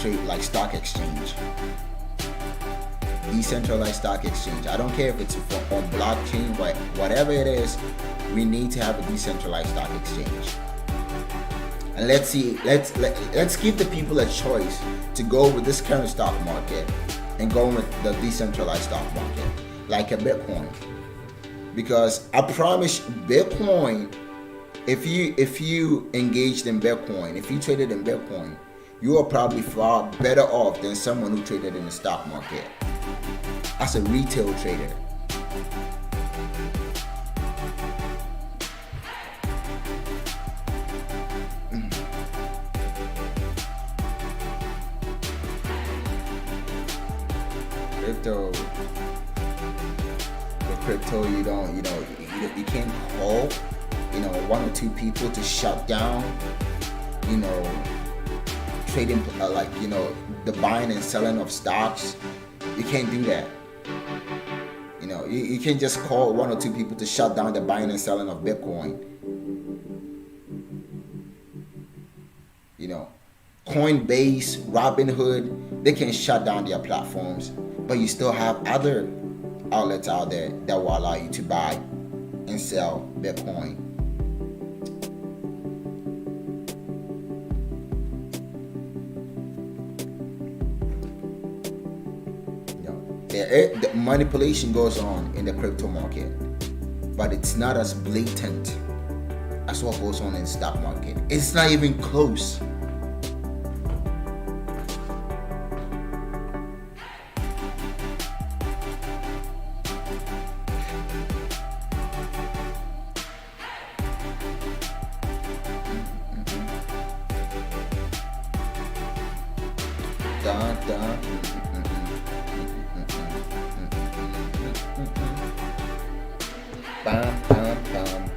trade, like stock exchange. Decentralized stock exchange. I don't care if it's on blockchain, but whatever it is, we need to have a decentralized stock exchange. And let's give the people a choice to go with this current stock market and go with the decentralized stock market, like a Bitcoin. Because I promise Bitcoin, if you engaged in Bitcoin, if you traded in Bitcoin, you are probably far better off than someone who traded in the stock market as a retail trader. Crypto, you can't call, one or two people to shut down, trading, the buying and selling of stocks. You can't do that. You can't just call one or two people to shut down the buying and selling of Bitcoin. Coinbase, Robinhood, they can shut down their platforms, but you still have other outlets out there that will allow you to buy and sell Bitcoin. The manipulation goes on in the crypto market, but it's not as blatant as what goes on in the stock market. It's not even close. Bam, bam, bam.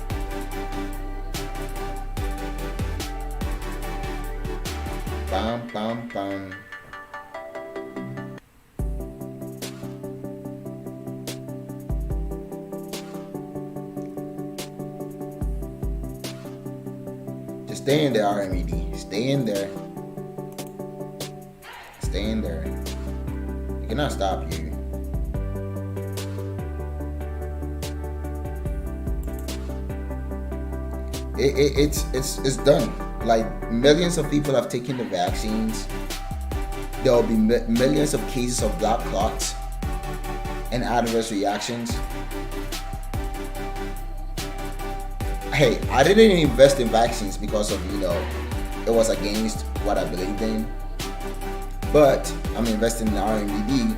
Bam, bam, bam. Just stay in there, RMED. Stay in there. Stay in there. It cannot stop you. It's done. Like, millions of people have taken the vaccines. There will be millions of cases of blood clots and adverse reactions. Hey, I didn't invest in vaccines because of, it was against what I believed in. But I'm investing in RMED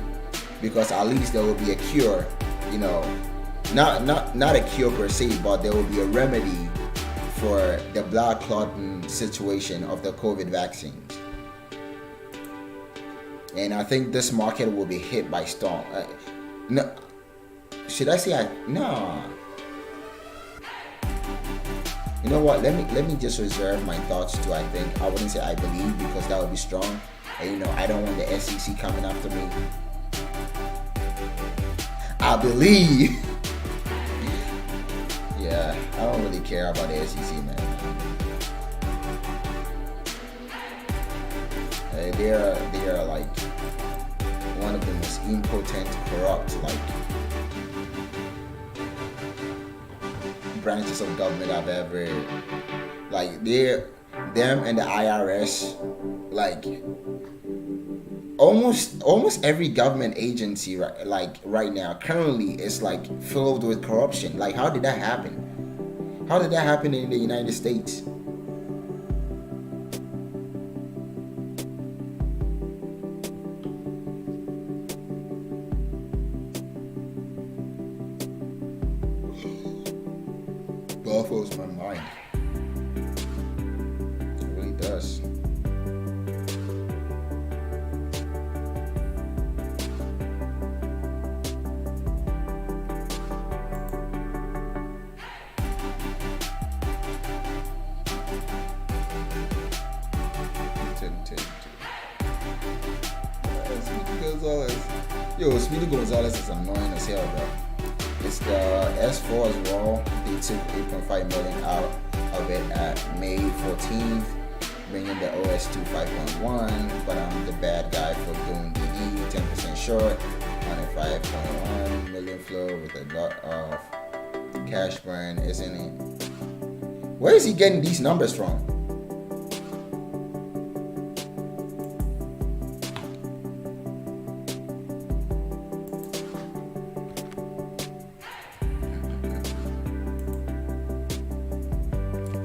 because at least there will be a cure, not a cure per se, but there will be a remedy for the blood clotting situation of the COVID vaccines. And I think this market will be hit by storm. No, should I say no? You know what? Let me just reserve my thoughts to I think. I wouldn't say I believe because that would be strong. And I don't want the SEC coming after me. I believe. Yeah, I don't really care about the SEC, man. They are like one of the most impotent, corrupt, branches of government I've ever. Them and the IRS, almost every government agency right now currently is filled with corruption. How did that happen? How did that happen in the United States? Baffles my mind. It really does. Speedy Gonzalez is annoying as hell, bro. It's the S4 as well. They took 8.5 million out of it at May 14th, bringing the OS to 5.1. But I'm the bad guy for doing DD, 10% short on a 5.1 million flow with a lot of cash burn, isn't it? Where is he getting these numbers from?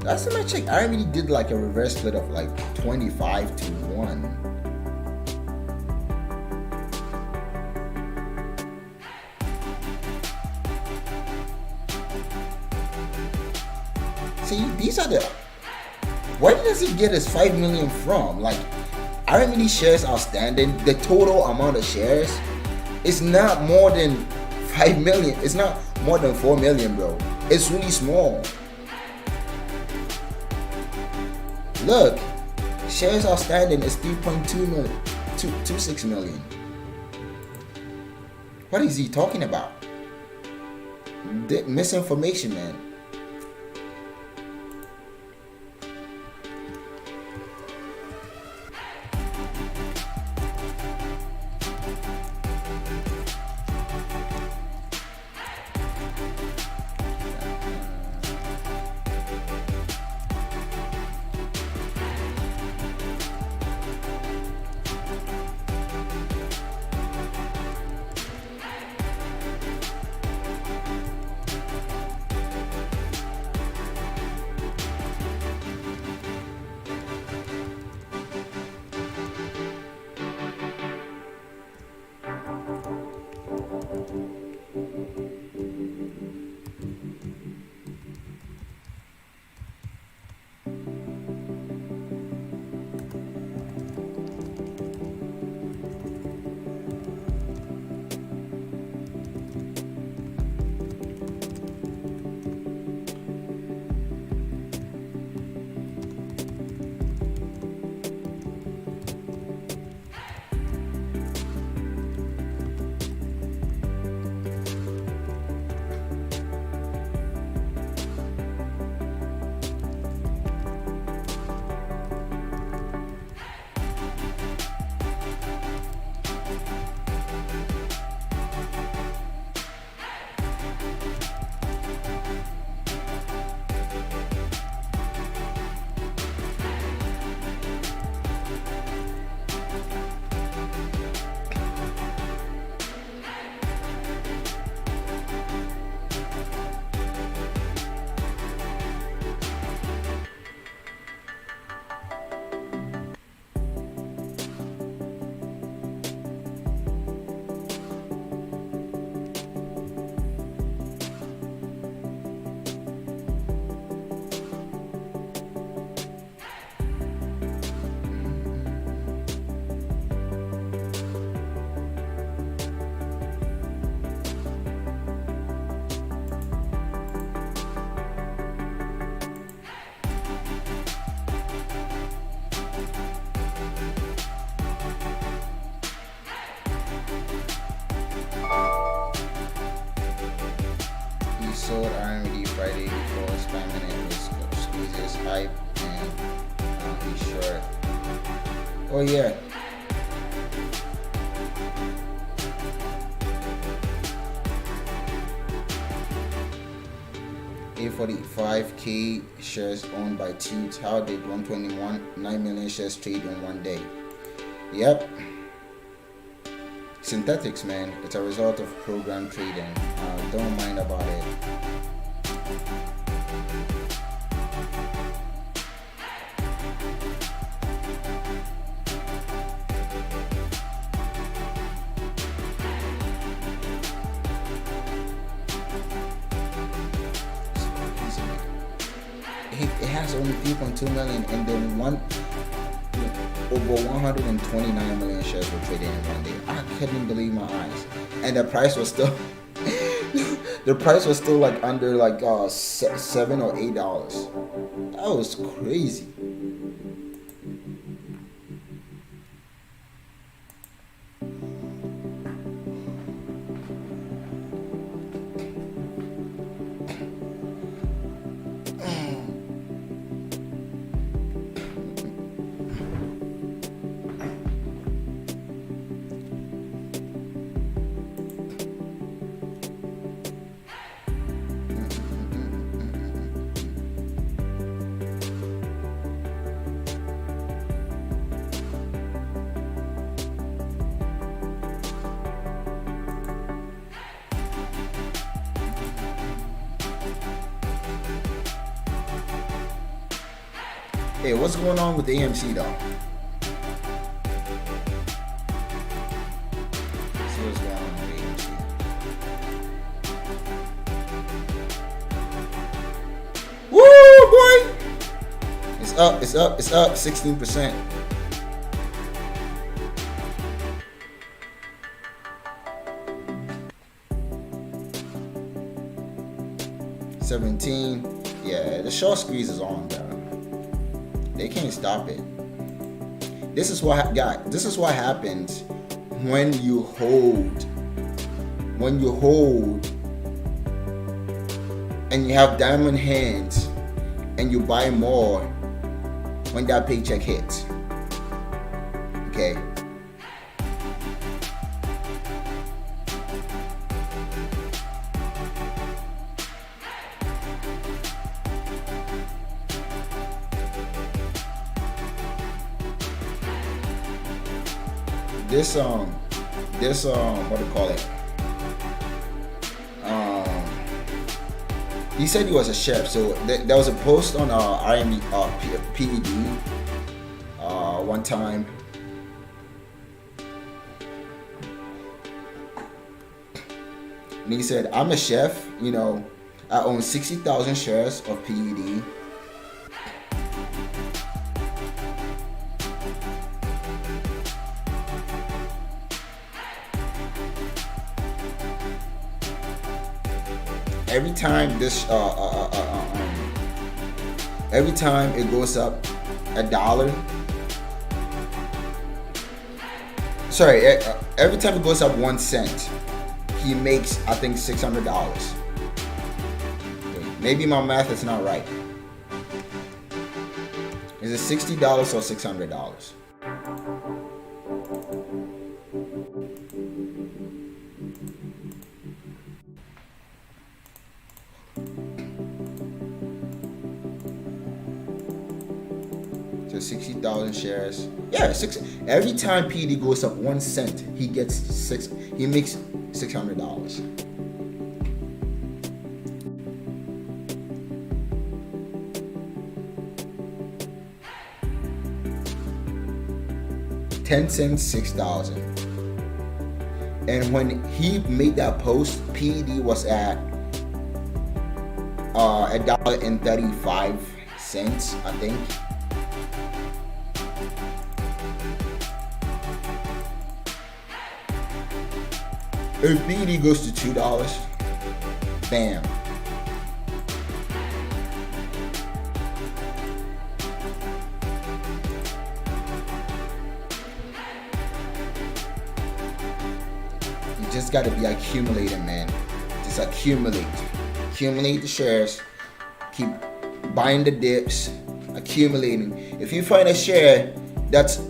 Last time I checked, RMED did like a reverse split of like 25 to 1. See, these are the. Where does he get his 5 million from? Like, RMED shares outstanding, the total amount of shares is not more than 5 million. It's not more than 4 million, bro. It's really small. Look, shares outstanding is 3.2 million, 26 million. What is he talking about? Misinformation, man. Sold RMED Friday before spamming it with squeezes, hype, and he's short. Oh yeah. $845K shares owned by Toots. How did 121 9 million shares trade in one day? Yep. Synthetics, man. It's a result of program trading. Don't mind about it. It has only 3.2 million, and then over 129 million shares were traded in one day. I couldn't believe my eyes, and the price was still the price was still like under like $7 or $8. That was crazy. Hey, what's going on with AMC though? Let's see what's going on with AMC. Woo, boy! It's up, it's up, it's up 16%. Yeah, the short squeeze is on, bro. They can't stop it. This is what happens when you hold. When you hold and you have diamond hands and you buy more when that paycheck hits. Okay. This what do you call it? He said he was a chef. So there was a post on RMED PED one time. And he said, I'm a chef, you know, I own 60,000 shares of PED. Every time every time it goes up $1, sorry, every time it goes up 1 cent, he makes, I think, $600. Maybe my math is not right. Is it $60 or $600? So 60,000 shares. Yeah, every time PD goes up 1 cent, he makes $600. $0.10, 6,000. And when he made that post, PED was at $1.35, I think. If PED goes to $2, bam. You just gotta be accumulating, man. Just accumulate the shares, keep buying the dips, accumulating. If you find a share that's,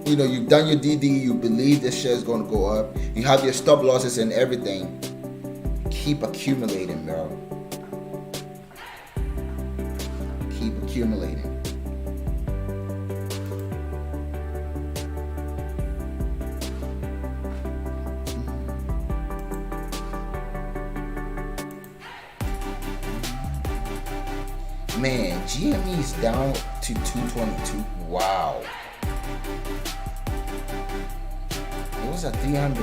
you know, you've done your DD, you believe the share is going to go up, you have your stop losses and everything, keep accumulating, bro. Keep accumulating. Man, GME is down to 222. Wow. It was at 300. I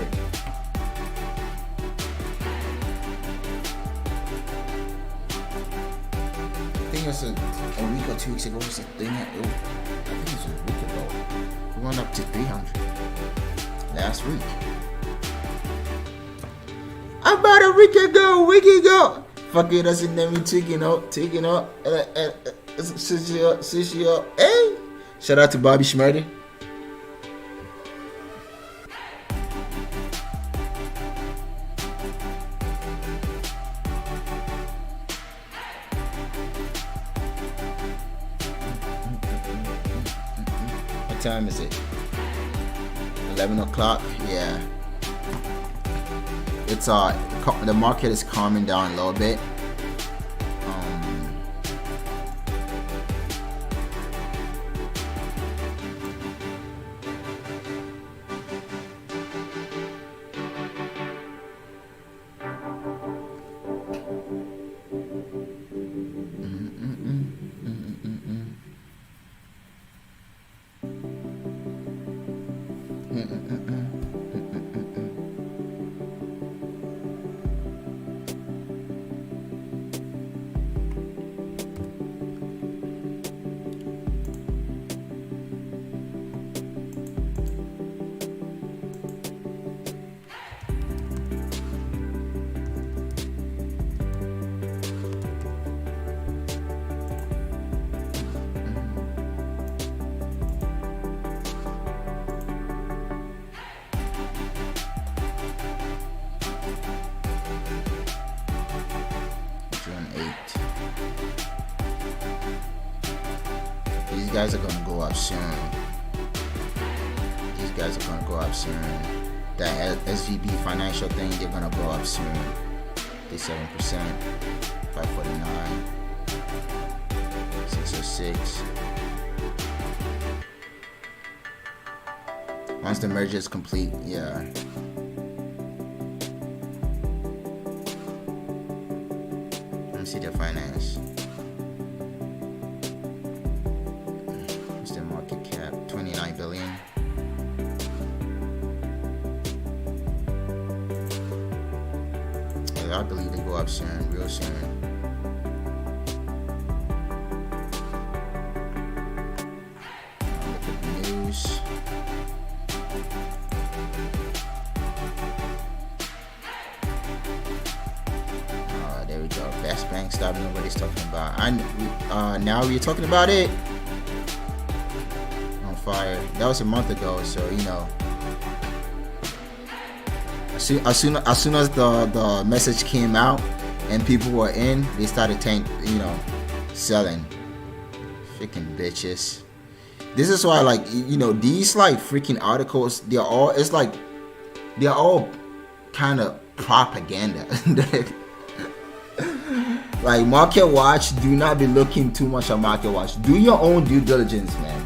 think it was a week or 2 weeks ago. It was a thing. I think it was a week ago. We went up to 300 last week. About a week ago. Fuck it, that's in them taking up. Sushi up. Hey! Shout out to Bobby Schmurdy. What time is it? 11 o'clock? Yeah. It's the market is calming down a little bit. guys are gonna go up soon. These guys are gonna go up soon. That SVB financial thing, they're gonna go up soon. They 7%, 549, 606. Once the merger is complete, yeah. Let me see their finance. What's their market cap? 29 billion. I believe they go up soon, real soon. Look at the news. There we go. Best bank stop. Nobody's talking about. Now we're talking about it. On fire. That was a month ago, so you know. As soon as the message came out and people were in, they started selling. Freaking bitches. This is why, like, these like freaking articles, they're all kind of propaganda. Like Market Watch, do not be looking too much at Market Watch. Do your own due diligence, man.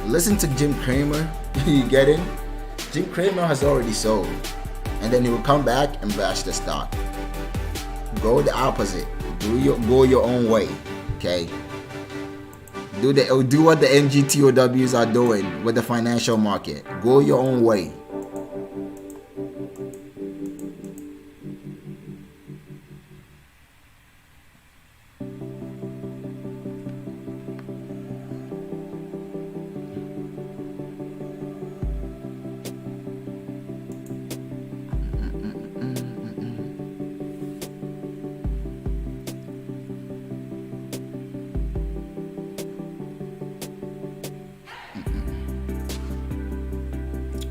Listen to Jim Cramer. You get it? Jim Cramer has already sold, and then he will come back and bash the stock. Go the opposite. Go your own way. Okay. Do what the NGTOWs are doing with the financial market. Go your own way.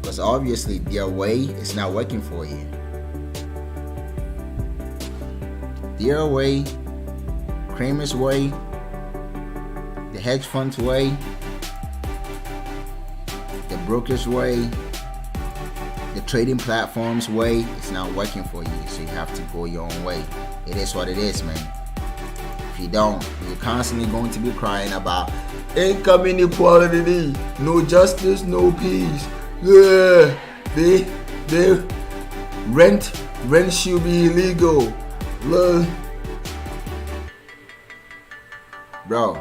Because obviously their way is not working for you. Their way, Kramer's way, the hedge fund's way, the broker's way, the trading platform's way, it's not working for you. So you have to go your own way. It is what it is, man. If you don't, you're constantly going to be crying about income inequality, no justice, no peace. Yeah, they rent should be illegal. Look, bro.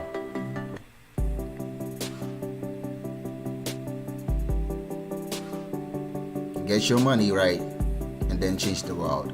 Get your money right, and then change the world.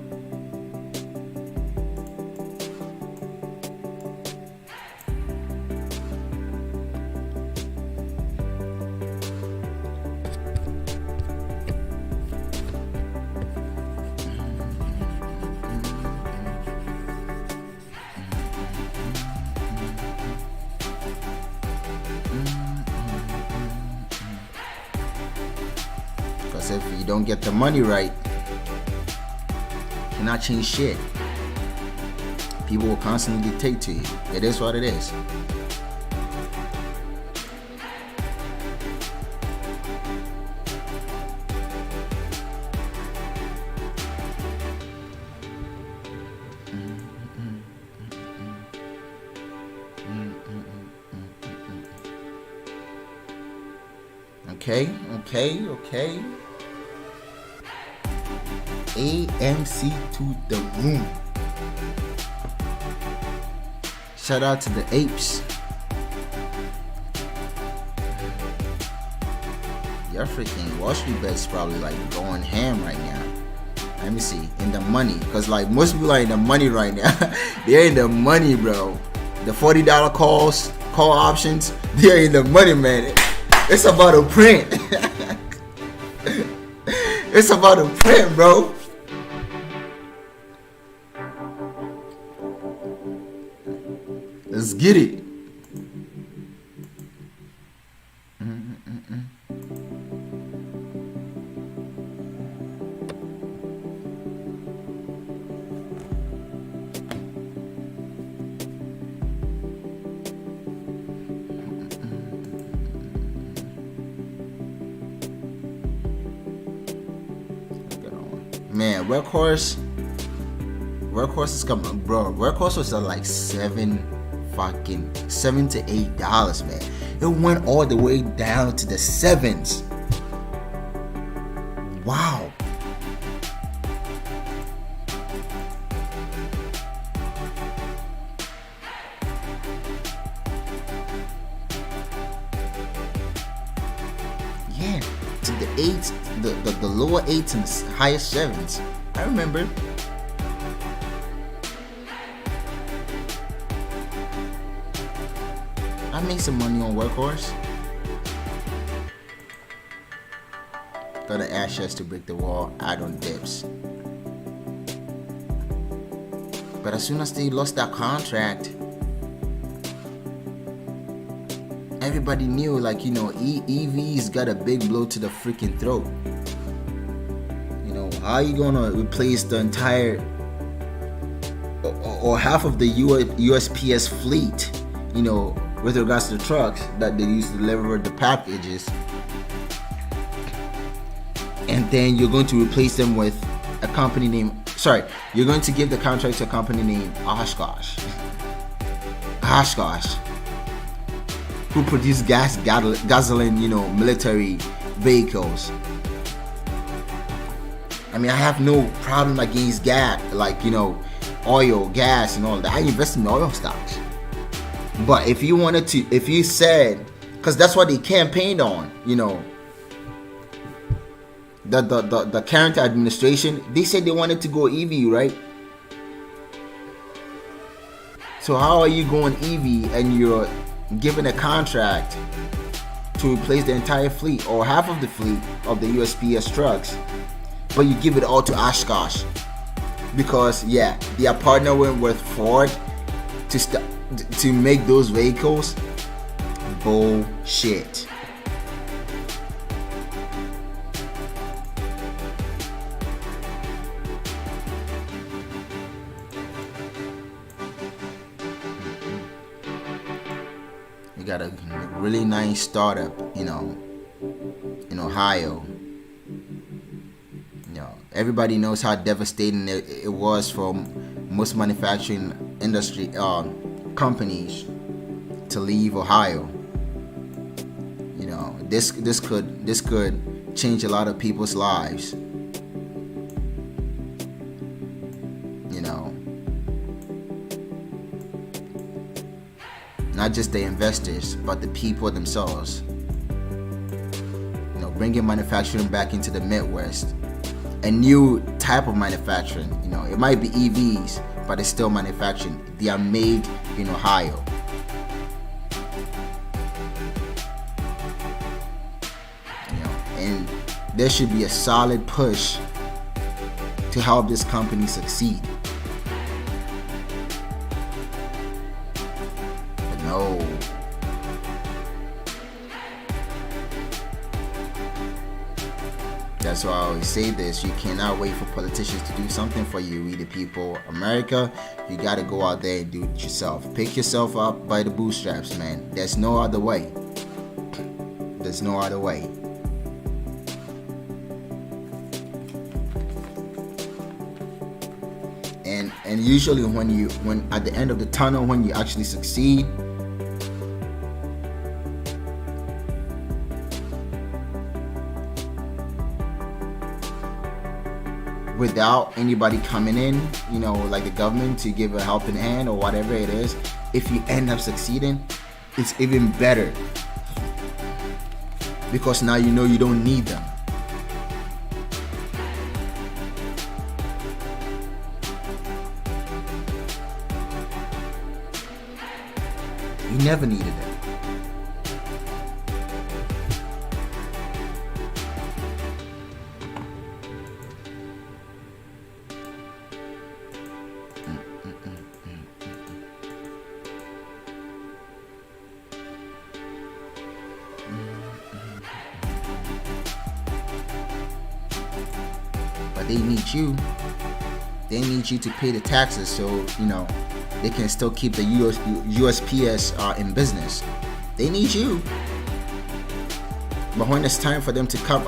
If you don't get the money right, you cannot change shit. People will constantly dictate to you. It is what it is. Okay. AMC to the moon. Shout out to the apes. Your freaking Wall Street bets probably like going ham right now. Let me see. In the money. Because like most people are in the money right now. They're in the money, bro. The $40 call options, they're in the money, man. It's about to print. It's about to print, bro. Let's get it. man, workhorse is coming, bro. Workhorse was at like $7 to $8, man. It went all the way down to the sevens. Wow. Yeah, to the eights, the lower eights and the highest sevens. I remember. I made some money on Workhorse. Got an ash chest to break the wall, add on dips. But as soon as they lost that contract, everybody knew, like, you know, EV's got a big blow to the freaking throat. You know, how are you gonna replace the entire or half of the USPS fleet, you know, with regards to the trucks that they use to deliver the packages, and then you're going to replace them with a company named, you're going to give the contract to a company named Oshkosh, who produce gasoline, you know, military vehicles. I mean, I have no problem against gas, like, you know, oil, gas, and all that. I invest in oil stocks. But if you wanted to, if you said, because that's what they campaigned on, you know, the current administration, they said they wanted to go EV, right? So how are you going EV and you're given a contract to replace the entire fleet or half of the fleet of the USPS trucks, but you give it all to Oshkosh because, yeah, they are partnering with Ford to make those vehicles? Bullshit. We got a really nice startup, you know, in Ohio. You know, everybody knows how devastating it was for most manufacturing industry companies to leave Ohio. You know, this could change a lot of people's lives. You know, not just the investors, but the people themselves. You know, bringing manufacturing back into the Midwest, a new type of manufacturing. You know, it might be EVs, but it's still manufacturing. They are made in Ohio. You know, and there should be a solid push to help this company succeed. But no. That's why I always say this: you cannot wait for politicians to do something for you, we the people. America, you gotta go out there and do it yourself. Pick yourself up by the bootstraps, man. There's no other way. There's no other way. And usually when at the end of the tunnel, when you actually succeed, without anybody coming in, you know, like the government to give a helping hand or whatever it is, if you end up succeeding, it's even better. Because now you know you don't need them. You never needed them. But they need you. They need you to pay the taxes, so you know they can still keep the USPS in business. They need you. But when it's time for them to come,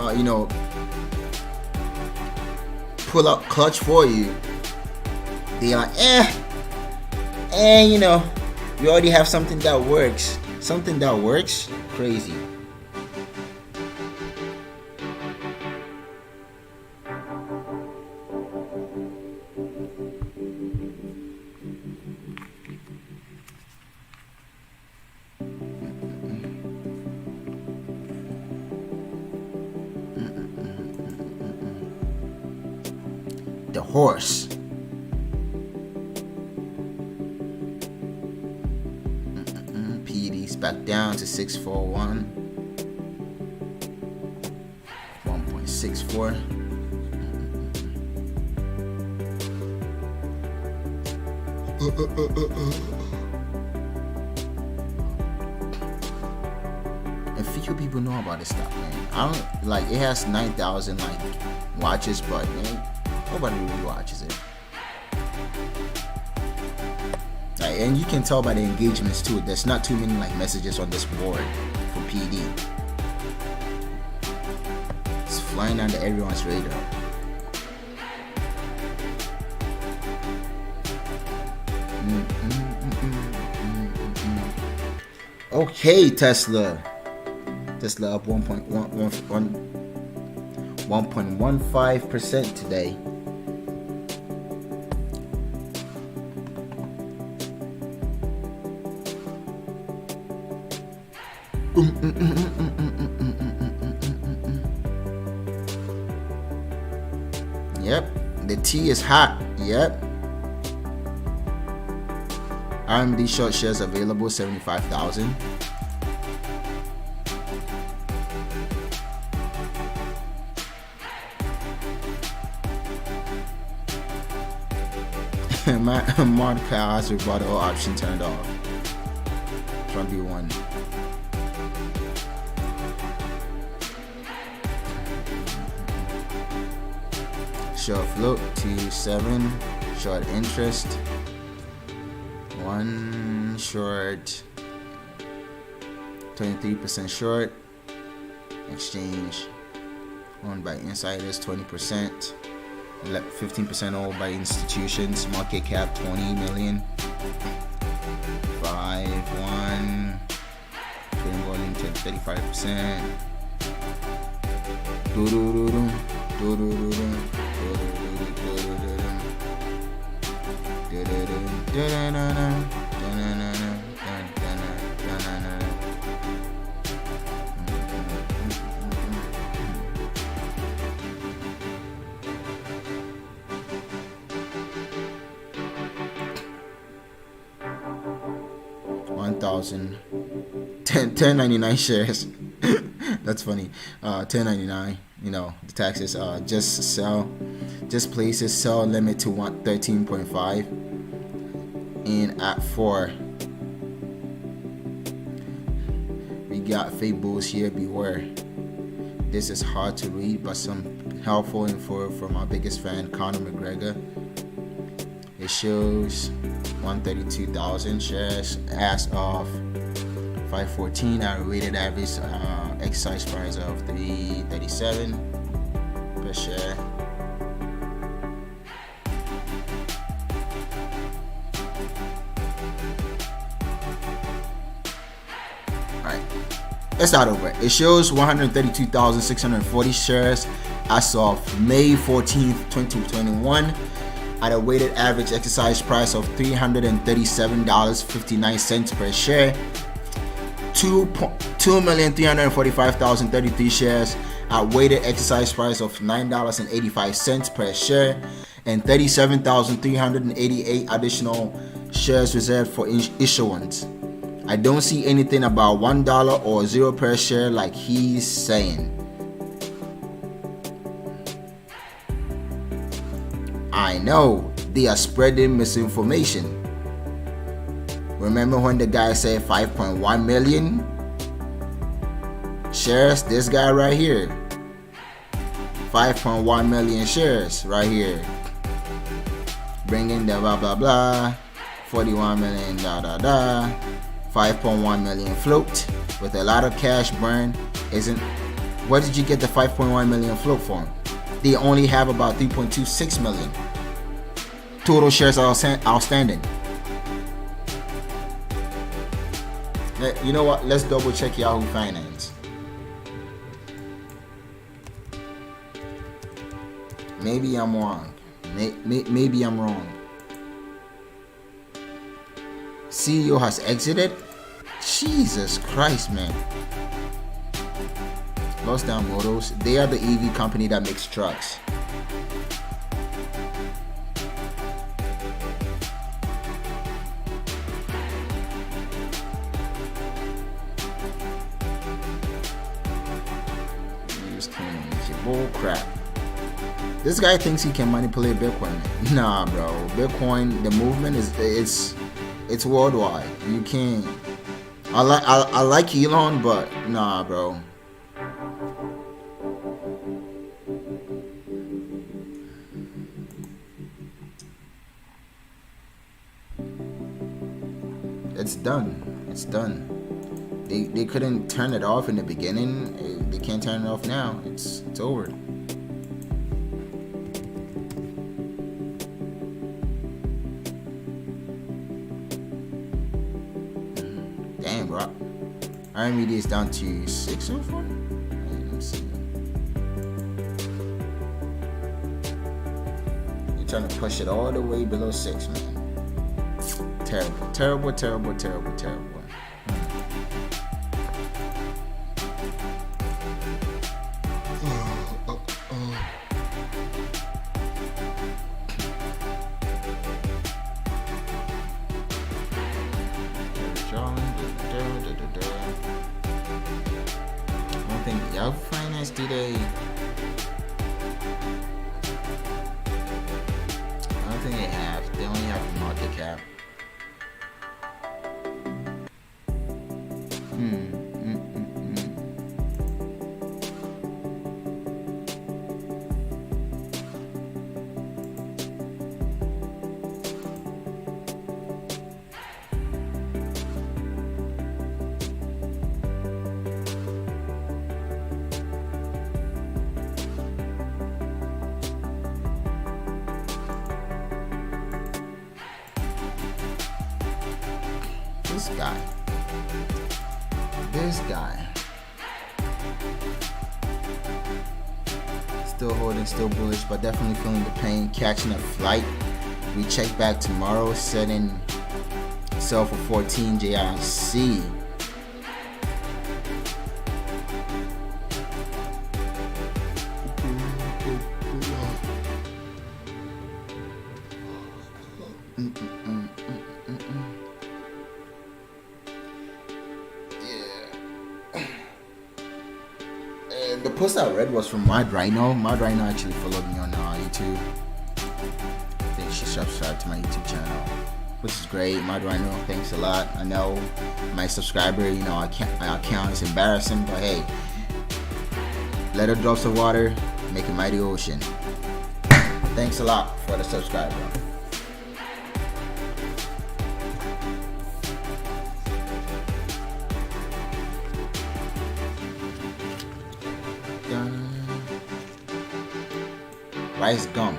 pull up clutch for you, they're like, you know, we already have something that works. Something that works? Crazy. The horse. PD's back down to 641. 1.64. A few people know about this stuff, man. I don't like it has 9,000 like watches, but man, nobody really watches it. Like, and you can tell by the engagements too. There's not too many like messages on this board for PD. It's flying under everyone's radar. Okay, Tesla up 1.15% today. Yep, the tea is hot. Yep. RMED short shares available 75,000. Mod Cars rebuttal option turned off. Trump B1. Short float T7. Short interest. One short. 23% short. Exchange owned by insiders 20%. 15% owned by institutions. Market cap 20 million. 5-1. Trading volume 35%. $10.99 shares. That's funny. $10.99. You know the taxes. Just places sell limit to 13.5. And at 4, we got fake bulls here. Beware. This is hard to read, but some helpful info from our biggest fan, Conor McGregor. It shows 132,000 shares as of 5/14 at a weighted average exercise price of $337 per share. Alright, let's start over. It shows 132,640 shares as of May 14th, 2021. At a weighted average exercise price of $337.59 per share. 2,345,033 shares at weighted exercise price of $9.85 per share, and 37,388 additional shares reserved for issuance. I don't see anything about $1 or 0 per share like he's saying. I know they are spreading misinformation. Remember when the guy said 5.1 million shares? This guy right here. 5.1 million shares right here. Bringing the blah blah blah. 41 million da da da. 5.1 million float with a lot of cash burn. Where did you get the 5.1 million float from? they only have about 3.26 million total shares outstanding. You know what? Let's double check Yahoo Finance. Maybe I'm wrong. Maybe I'm wrong. CEO has exited. Jesus Christ, man. Lost Down Motors. They are the EV company that makes trucks. Bull crap. This guy thinks he can manipulate Bitcoin. Nah, bro. Bitcoin, the movement it's worldwide. You can't. I like Elon, but nah, bro. It's done. It's done. They couldn't turn it off in the beginning. They can't turn it off now. It's over. Damn, bro. RMED is down to 604. Let me see. You're trying to push it all the way below 6, man. Terrible, terrible, terrible, terrible, terrible. I don't think Yahoo Finance do they. I don't think they have. They only have the market cap. This guy. Still holding, still bullish, but definitely feeling the pain, catching a flight. We check back tomorrow, setting sell for 14 JIC. The post I read was from Mad Rhino. Mad Rhino actually followed me on YouTube. I think she subscribed to my YouTube channel, which is great. Mad Rhino, thanks a lot. I know my subscriber, my account is embarrassing, but hey, little drops of water make a mighty ocean. Thanks a lot for the subscriber. Rice gum.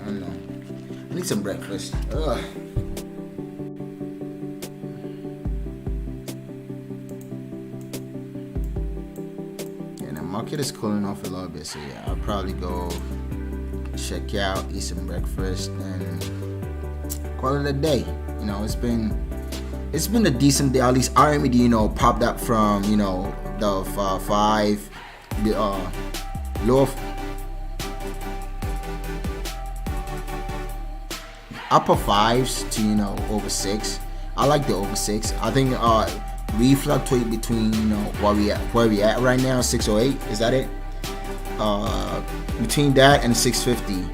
I don't know. I need some breakfast. Ugh. Market is cooling off a little bit, so yeah, I'll probably go check out, eat some breakfast, and call it a day. It's been a decent day. At least RMED, popped up from the 5, the low upper 5s to over 6. I like the over 6. I think we fluctuate between where we at right now, 608. Is that it? Between that and 650.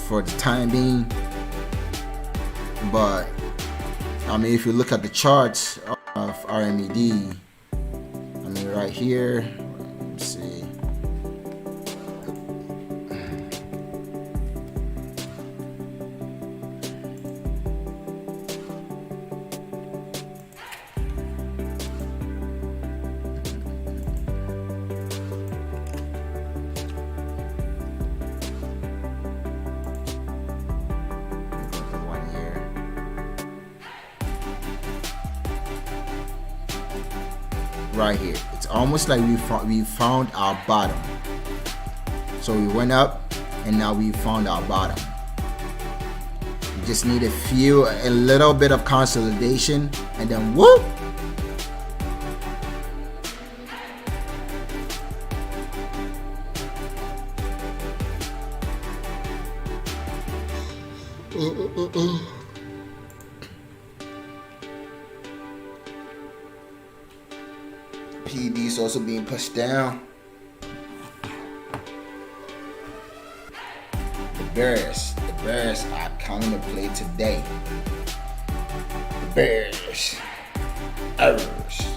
For the time being. But if you look at the charts of RMED, right here. Let's see. One here. Right here. It's almost like we found our bottom. So we went up and now we found our bottom. We just need a little bit of consolidation and then whoop. PD is also being pushed down. The Bears are coming to play today. The Bears. Errors.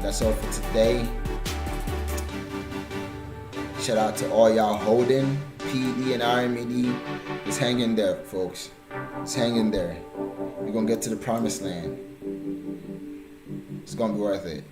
That's all for today. Shout out to all y'all holding PD and RMED. It's hanging there, folks. It's hanging there. We're gonna get to the promised land. It's gonna be worth it.